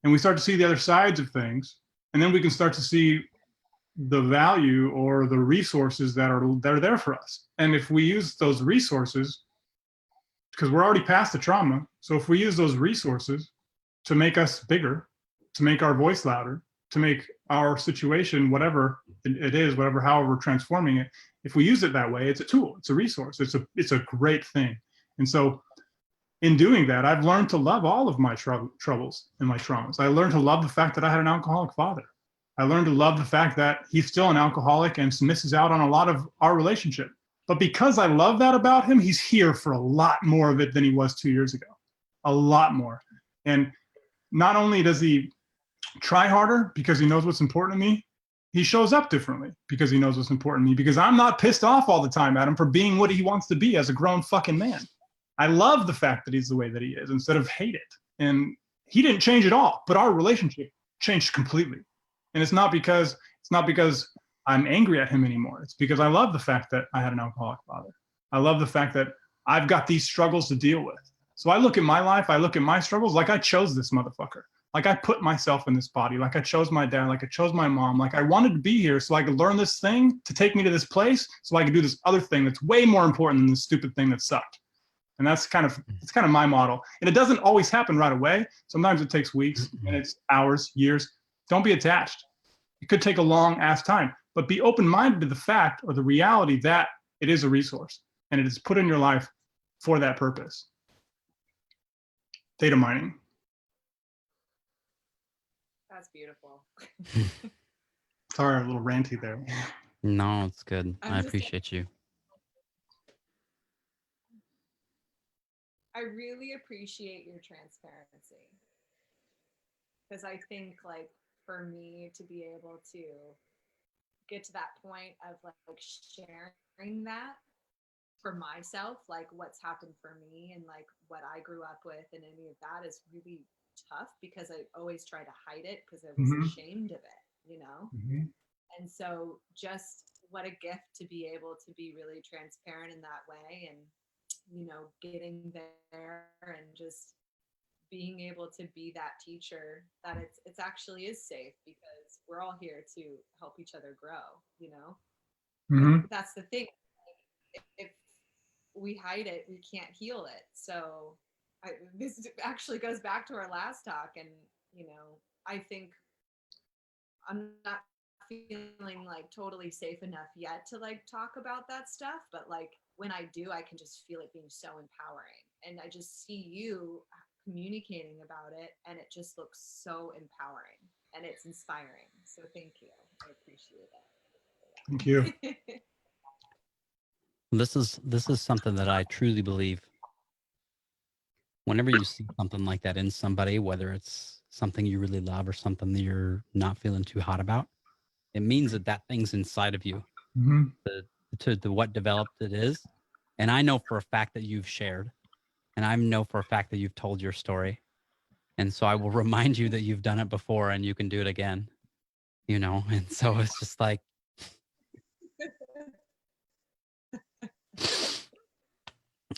and we start to see the other sides of things, and then we can start to see the value or the resources that are there for us. And if we use those resources, because we're already past the trauma, so if we use those resources to make us bigger, to make our voice louder, to make our situation, whatever it is, however we're transforming it, if we use it that way, it's a tool, it's a resource, it's a great thing. And so in doing that, I've learned to love all of my troubles and my traumas. I learned to love the fact that I had an alcoholic father. I learned to love the fact that he's still an alcoholic and misses out on a lot of our relationship. But because I love that about him, he's here for a lot more of it than he was 2 years ago. A lot more. And not only does he try harder because he knows what's important to me, he shows up differently because he knows what's important to me, because I'm not pissed off all the time at him for being what he wants to be as a grown fucking man. I love the fact that he's the way that he is instead of hate it. And he didn't change at all, but our relationship changed completely. And it's not because I'm angry at him anymore. It's because I love the fact that I had an alcoholic father. I love the fact that I've got these struggles to deal with. So I look at my life, I look at my struggles like I chose this motherfucker. Like I put myself in this body, like I chose my dad, like I chose my mom, like I wanted to be here so I could learn this thing to take me to this place so I could do this other thing that's way more important than the stupid thing that sucked. And it's kind of my model. And it doesn't always happen right away. Sometimes it takes weeks, minutes, hours, years. Don't be attached. It could take a long ass time, but be open-minded to the fact or the reality that it is a resource and it is put in your life for that purpose. Data mining. That's beautiful. Sorry, a little ranty there. No, it's good. I'm I just appreciate you. I really appreciate your transparency, because I think like for me to be able to get to that point of like sharing that for myself, like what's happened for me and like what I grew up with and any of that is really tough, because I always try to hide it because I was Mm-hmm. ashamed of it, you know? Mm-hmm. And so just what a gift to be able to be really transparent in that way, and you know, getting there and just being able to be that teacher that it's actually is safe, because we're all here to help each other grow, you know. But Mm-hmm. that's the thing, if we hide it we can't heal it. So this actually goes back to our last talk, and you know, I think I'm not feeling like totally safe enough yet to like talk about that stuff, but like when I do, I can just feel it being so empowering, and I just see you communicating about it and it just looks so empowering and it's inspiring. So thank you, I appreciate Thank you. it. This is something that I truly believe. Whenever you see something like that in somebody, whether it's something you really love or something that you're not feeling too hot about, it means that that thing's inside of you. Mm-hmm. To what developed it is. And I know for a fact that you've shared, and I know for a fact that you've told your story. And so I will remind you that you've done it before and you can do it again, you know? And so it's just like,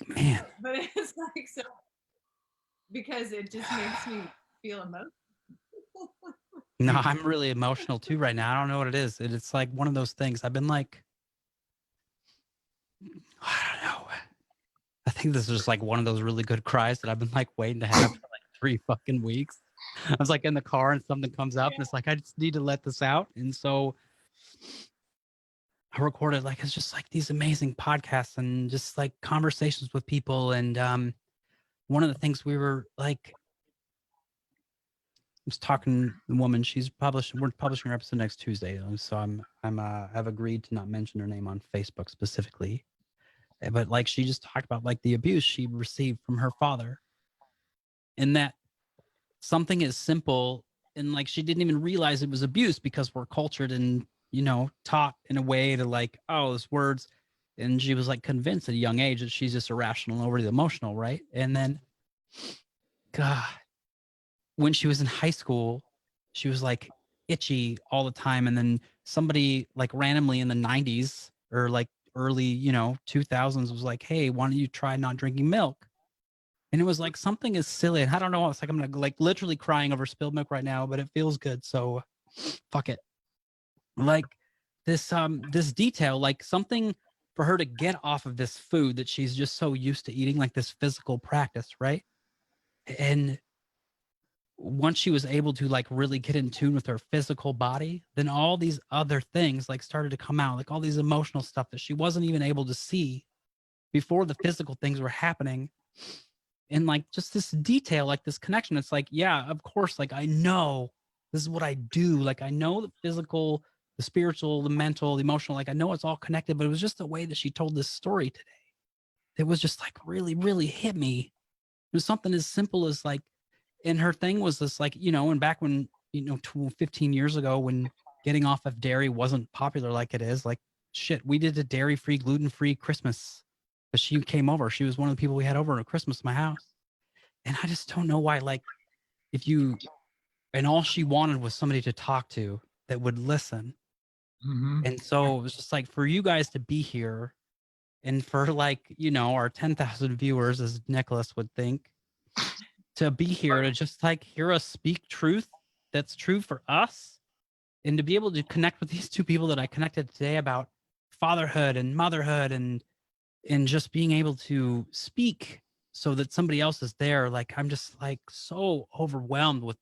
man. But it's like so, because it just makes me feel emotional. No, I'm really emotional too right now. I don't know what it is. It's like one of those things. I've been like, I don't know. I think this is just like one of those really good cries that I've been like waiting to have for like 3 fucking weeks. I was like in the car and something comes up and it's like, I just need to let this out. And so I recorded like, it's just like these amazing podcasts and just like conversations with people. And one of the things we were like, I was talking to the woman, we're publishing our episode next Tuesday. So I've agreed to not mention her name on Facebook specifically. But like, she just talked about like the abuse she received from her father, and that something as simple, and like she didn't even realize it was abuse because we're cultured and, you know, taught in a way to like, oh, those words. And she was like convinced at a young age that she's just irrational and overly emotional, right? And then, God, when she was in high school, she was like itchy all the time. And then somebody like randomly in the 90s or like early, you know, 2000s was like, hey, why don't you try not drinking milk? And it was like something as silly. And I don't know. It's like I'm gonna like literally crying over spilled milk right now, but it feels good. So fuck it. Like this detail, like something for her to get off of this food that she's just so used to eating, like this physical practice, right? And once she was able to like really get in tune with her physical body, then all these other things like started to come out, like all these emotional stuff that she wasn't even able to see before the physical things were happening. And like just this detail, like this connection, it's like, yeah, of course, like I know this is what I do. Like I know the physical, the spiritual, the mental, the emotional, like I know it's all connected, but it was just the way that she told this story today. It was just like really, really hit me. It was something as simple as like, and her thing was this like, you know, and back when, you know, 15 years ago when getting off of dairy wasn't popular like it is, like shit, we did a dairy-free, gluten-free Christmas. But she came over. She was one of the people we had over at Christmas at my house. And I just don't know why, like, if you, and all she wanted was somebody to talk to that would listen. Mm-hmm. And so it was just like for you guys to be here and for like, you know, our 10,000 viewers, as Nicholas would think, to be here to just like hear us speak truth that's true for us, and to be able to connect with these two people that I connected today about fatherhood and motherhood, and just being able to speak so that somebody else is there. Like I'm just like so overwhelmed with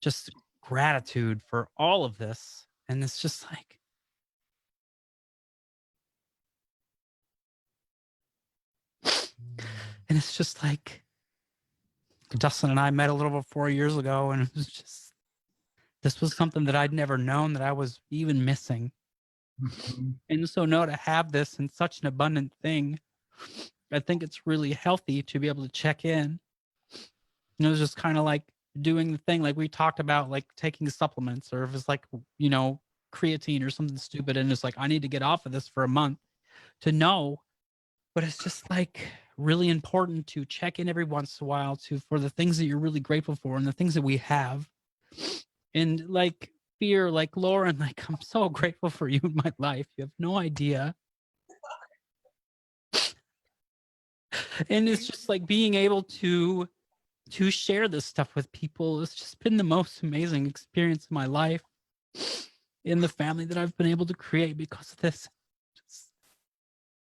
just gratitude for all of this. And it's just like, and it's just like Dustin and I met a little over 4 years ago, and it was just, this was something that I'd never known that I was even missing. Mhm. And so now to have this in such an abundant thing, I think it's really healthy to be able to check in. You know, it's just kind of like doing the thing like we talked about, like taking supplements, or if it's like, you know, creatine or something stupid, and it's like, I need to get off of this for a month to know. But it's just like really important to check in every once in a while to for the things that you're really grateful for and the things that we have. And like fear, like Lauren, like I'm so grateful for you in my life. You have no idea. And it's just like being able to share this stuff with people. It's just been the most amazing experience of my life in the family that I've been able to create because of this.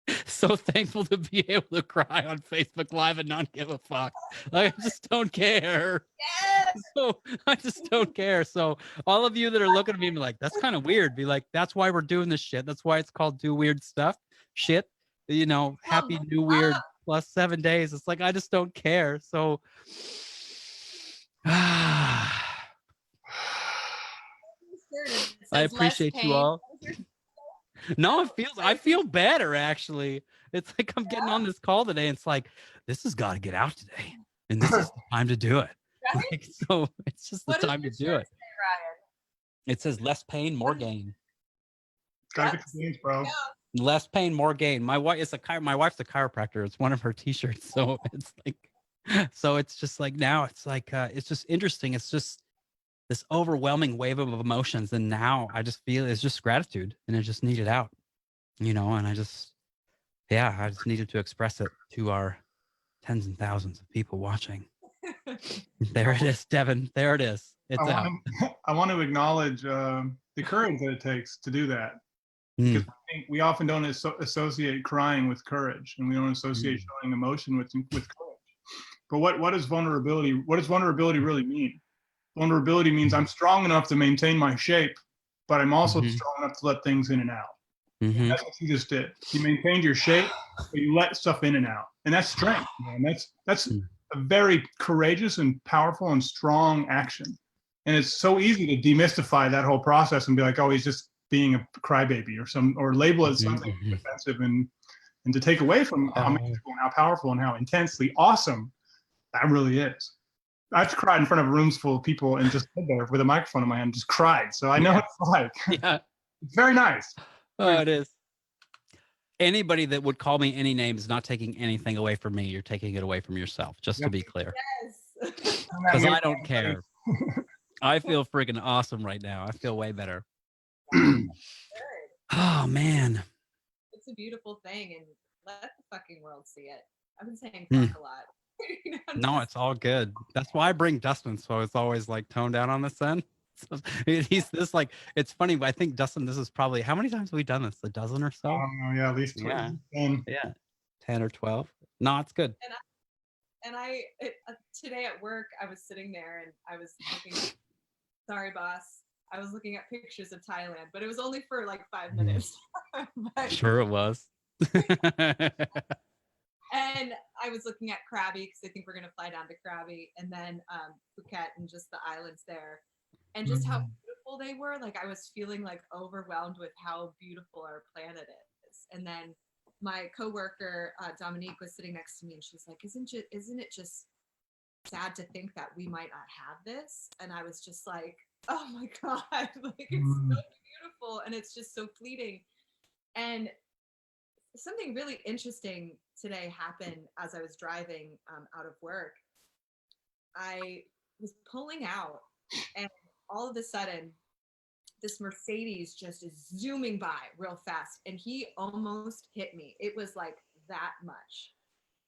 Just so thankful to be able to cry on Facebook Live and not give a fuck. I just don't care. Yes. So I just don't care. So all of you that are looking at me and be like, that's kind of weird. Be like, that's why we're doing this shit. That's why it's called Do Weird Stuff. Shit. You know, happy new weird plus 7 days. It's like I just don't care. So I It says less appreciate you pain. all. No, I feel better actually. It's like I'm getting on this call today. And it's like, this has got to get out today. And this is the time to do it. Right? Like, so it's just the What does time to your do shirt it. say, Ryan? It says less pain, more gain. Gotta get the gains, bro. Yeah. Less pain, more gain. My wife's a chiropractor. It's one of her t-shirts. So it's like, so it's just like now it's like it's just interesting. It's just this overwhelming wave of emotions. And now I just feel it's just gratitude and it just needed out, you know, and I just needed to express it to our tens and thousands of people watching. There it is, Devin. There it is. It's out. I want to acknowledge the courage that it takes to do that, Mm, because I think we often don't associate crying with courage, and we don't associate showing emotion with courage. But what is vulnerability? What does vulnerability really mean? Vulnerability means I'm strong enough to maintain my shape, but I'm also Mhm. strong enough to let things in and out. mhm. That's what you just did. You maintained your shape, but you let stuff in and out, and that's strength, man. That's Mm. a very courageous and powerful and strong action. And it's so easy to demystify that whole process and be like, oh, he's just being a crybaby or label it something offensive, and to take away from how meaningful and how powerful and how intensely awesome that really is. I've cried in front of rooms full of people and just stood there with a microphone in my hand, just cried. So I know what it's like. Yeah. It's very nice. Oh, it is. Anybody that would call me any name is not taking anything away from me. You're taking it away from yourself, just to be clear. Yes. Because I don't care. I feel freaking awesome right now. I feel way better. Good. Oh, man. It's a beautiful thing, and let the fucking world see it. I've been saying Hmm. fuck a lot. You know, No, just- it's all good. That's why I bring Dustin. So it's always like toned down on this end. So he's this like, it's funny, but I think Dustin, this is probably, how many times have we done this? A dozen or I so? don't know. Yeah, at least Yeah. 10. Yeah. 10 or 12. No, it's good. Today at work, I was sitting there and I was looking. Sorry, boss. I was looking at pictures of Thailand, but it was only for like 5 minutes. But, Sure it was. and I was looking at Krabi because I think we're gonna fly down to Krabi, and then Phuket and just the islands there, and just how beautiful they were. Like I was feeling like overwhelmed with how beautiful our planet is. And then my coworker Dominique was sitting next to me, and she's like, "Isn't it just sad to think that we might not have this?" And I was just like, "Oh my god, like it's so beautiful, and it's just so fleeting." And something really interesting today happened as I was driving out of work. I was pulling out, and all of a sudden, this Mercedes just is zooming by real fast, and he almost hit me. It was like that much.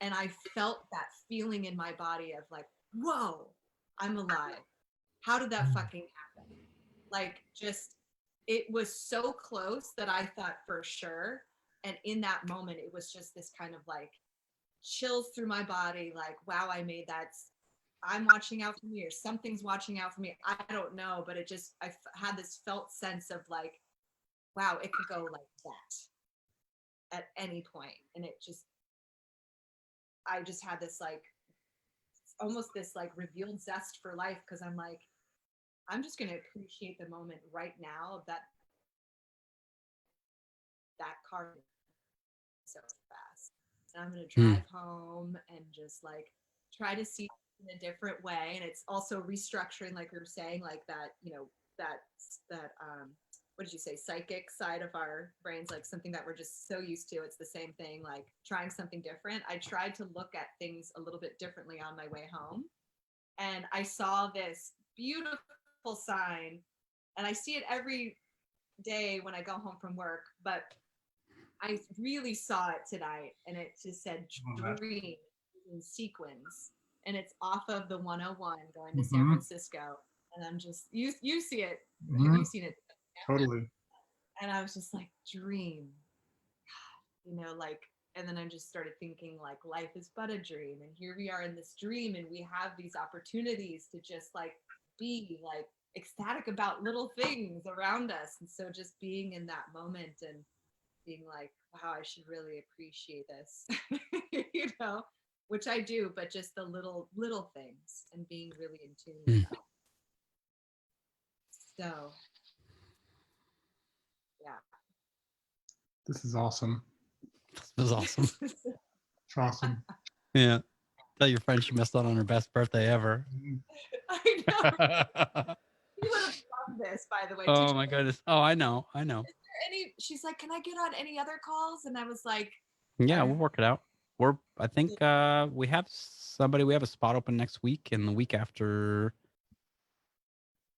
And I felt that feeling in my body of like, whoa, I'm alive. How did that fucking happen? Like, just, it was so close that I thought for sure. And in that moment, it was just this kind of like chills through my body, like, wow, I made that. I'm watching out for me, or something's watching out for me. I don't know, but it just, had this felt sense of like, wow, it could go like that at any point. And it just, I just had this like, almost this like revealed zest for life, because I'm like, I'm just going to appreciate the moment right now of that that car so fast. And I'm going to drive home and just like try to see in a different way. And it's also restructuring, like we were saying, like that, you know, that what did you say, psychic side of our brains, like something that we're just so used to. It's the same thing, like trying something different. I tried to look at things a little bit differently on my way home. And I saw this beautiful sign, and I see it every day when I go home from work, but I really saw it tonight, and it just said dream in sequins, and it's off of the 101 going to San Francisco. And I'm just, you see it, you've seen it. Totally. And I was just like, dream, you know, like, and then I just started thinking like life is but a dream. And here we are in this dream, and we have these opportunities to just like be like ecstatic about little things around us. And so just being in that moment and being like, wow, I should really appreciate this, you know, which I do, but just the little things and being really in tune with them. So, yeah. This is awesome. This was awesome. It's awesome. Yeah. Tell your friend she missed out on her best birthday ever. I know. You would have loved this, by the way. Oh my goodness. Oh, I know. Is there any? She's like, can I get on any other calls? And I was like, Yeah, we'll work it out. I think we have a spot open next week, and the week after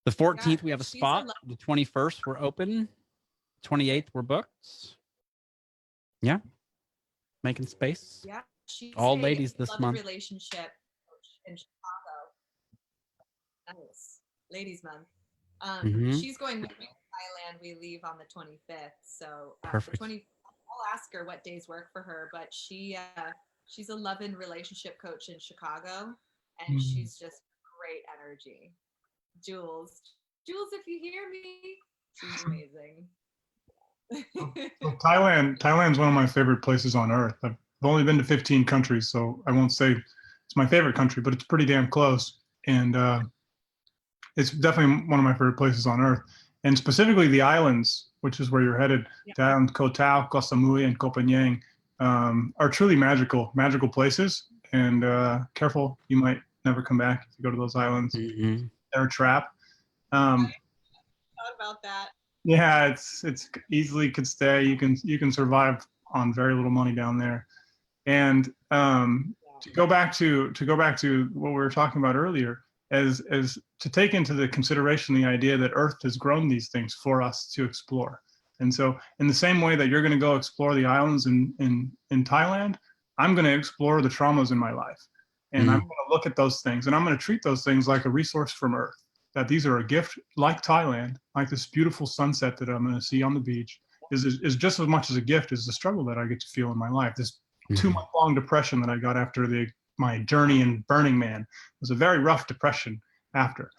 the 14th, we have a spot. The 21st, we're open. 28th, we're booked. Yeah. Making space. yeah, she's all ladies this love month. And relationship coach in Chicago. Nice. Ladies month. She's going with me to Thailand. We leave on the 25th. So perfect. I'll ask her what days work for her, but she's a love and relationship coach in Chicago, and she's just great energy. Jules, if you hear me, she's amazing. So Thailand's one of my favorite places on earth. I've only been to 15 countries, so I won't say it's my favorite country, but it's pretty damn close. And it's definitely one of my favorite places on earth. And specifically the islands, which is where you're headed, the islands Koh Tao, Koh Samui, and Koh Phangan, are truly magical places. And careful, you might never come back if you go to those islands. They're a trap. Thought about that. Yeah, it's easily could stay. You can survive on very little money down there. And to go back to what we were talking about earlier, as to take into the consideration the idea that Earth has grown these things for us to explore. And so in the same way that you're going to go explore the islands in Thailand, I'm going to explore the traumas in my life. And I'm going to look at those things, and I'm going to treat those things like a resource from Earth, that these are a gift, like Thailand, like this beautiful sunset that I'm going to see on the beach is just as much as a gift as the struggle that I get to feel in my life. This 2-month-long depression that I got after my journey in Burning Man was a very rough depression after.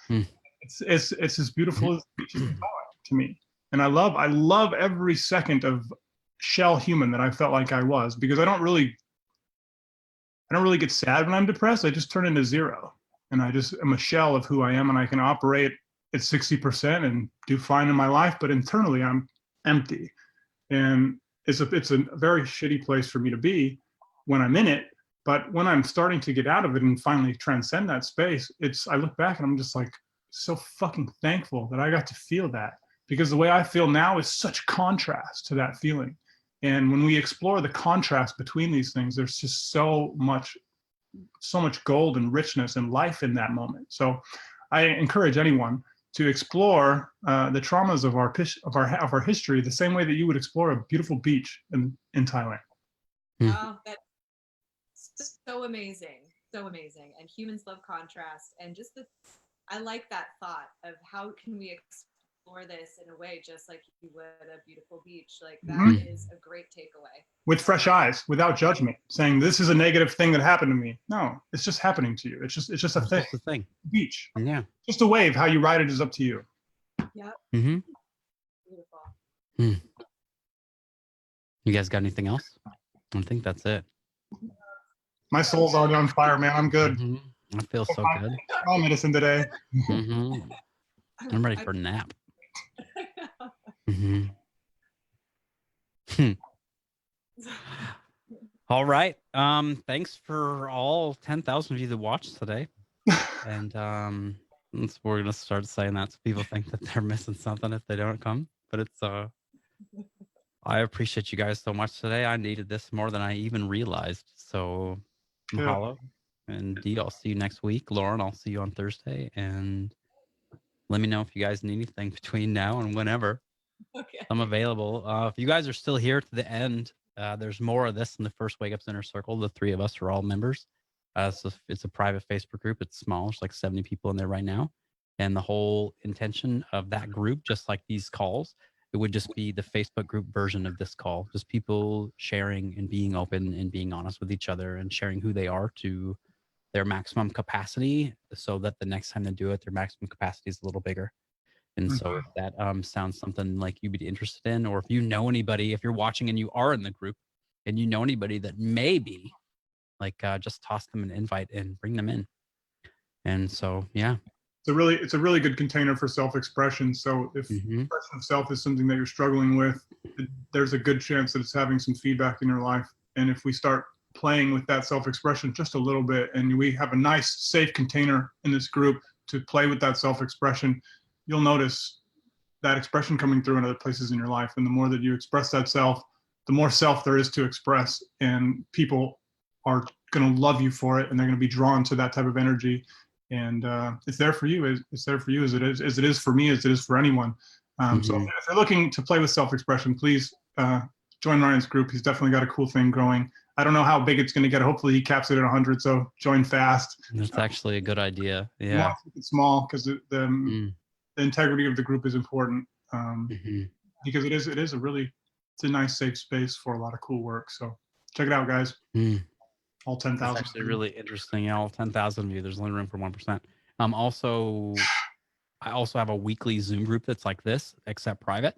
It's as beautiful as beaches in Thailand to me. And I love every second of shell human that I felt like I was, because I don't really get sad when I'm depressed. I just turn into zero. And I just am a shell of who I am, and I can operate at 60% and do fine in my life, but internally I'm empty. And it's a very shitty place for me to be when I'm in it. But when I'm starting to get out of it and finally transcend that space, I look back and I'm just like so fucking thankful that I got to feel that, because the way I feel now is such contrast to that feeling. And when we explore the contrast between these things, there's just so much gold and richness and life in that moment. So I encourage anyone to explore the traumas of our history the same way that you would explore a beautiful beach in Thailand. Oh, that's so amazing. And humans love contrast, and just I like that thought of how can we explore this in a way just like you would a beautiful beach. Like that is a great takeaway. With fresh eyes, without judgment, saying this is a negative thing that happened to me. No, it's just happening to you. It's just a thing. Just a thing. Beach. Yeah. Just a wave. How you ride it is up to you. Yep. Beautiful. You guys got anything else? I think that's it. My soul's already on fire, man. I'm good. I feel so good. All medicine today. I'm ready for a nap. All right. Thanks for all 10,000 of you that watched today. And we're gonna start saying that so people think that they're missing something if they don't come. But it's I appreciate you guys so much today. I needed this more than I even realized. So mahalo. And Dee, I'll see you next week. Lauren, I'll see you on Thursday. And let me know if you guys need anything between now and whenever. Okay. I'm available. If you guys are still here to the end, there's more of this in the first Wakeups Inner Circle. The three of us are all members. So it's a private Facebook group. It's small. There's like 70 people in there right now. And the whole intention of that group, just like these calls, it would just be the Facebook group version of this call. Just people sharing and being open and being honest with each other and sharing who they are to their maximum capacity so that the next time they do it, their maximum capacity is a little bigger. And so if that sounds something like you'd be interested in, or if you know anybody, if you're watching and you are in the group and you know anybody that maybe like just toss them an invite and bring them in. And so, yeah. It's a really good container for self-expression. So if expression of self is something that you're struggling with, there's a good chance that it's having some feedback in your life. And if we start playing with that self-expression just a little bit, and we have a nice, safe container in this group to play with that self-expression, you'll notice that expression coming through in other places in your life. And the more that you express that self, the more self there is to express, and people are going to love you for it, and they're going to be drawn to that type of energy. And it's there for you. It's there for you as it is for me, as it is for anyone. So if you're looking to play with self-expression, please join Ryan's group. He's definitely got a cool thing growing. I don't know how big it's going to get. Hopefully he caps it at 100. So join fast. That's actually a good idea. Yeah. You want to keep it small because the integrity of the group is important. Because it's a nice safe space for a lot of cool work. So check it out, guys. All 10,000. That's actually really interesting. All 10,000 of you. There's only room for 1%. I also have a weekly Zoom group that's like this, except private.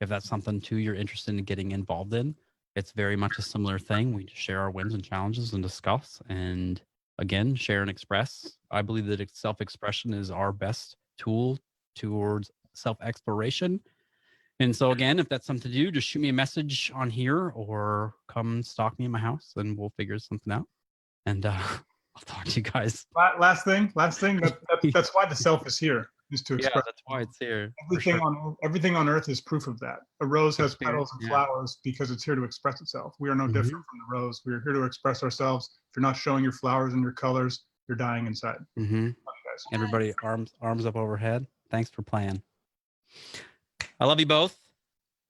If that's something too you're interested in getting involved in, it's very much a similar thing. We just share our wins and challenges and discuss, and again, share and express. I believe that self-expression is our best tool towards self-exploration. And so again, if that's something to do, just shoot me a message on here or come stalk me in my house and we'll figure something out. And I'll talk to you guys. Last thing. That's why the self is here, is to express. Yeah, that's why it's here. Everything on earth is proof of that. A rose has petals and flowers because it's here to express itself. We are no different from the rose. We are here to express ourselves. If you're not showing your flowers and your colors, you're dying inside. Everybody, arms up overhead. Thanks for playing. I love you both.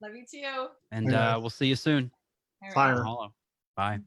Love you too. And we'll see you soon. Fire. Mahalo. Bye.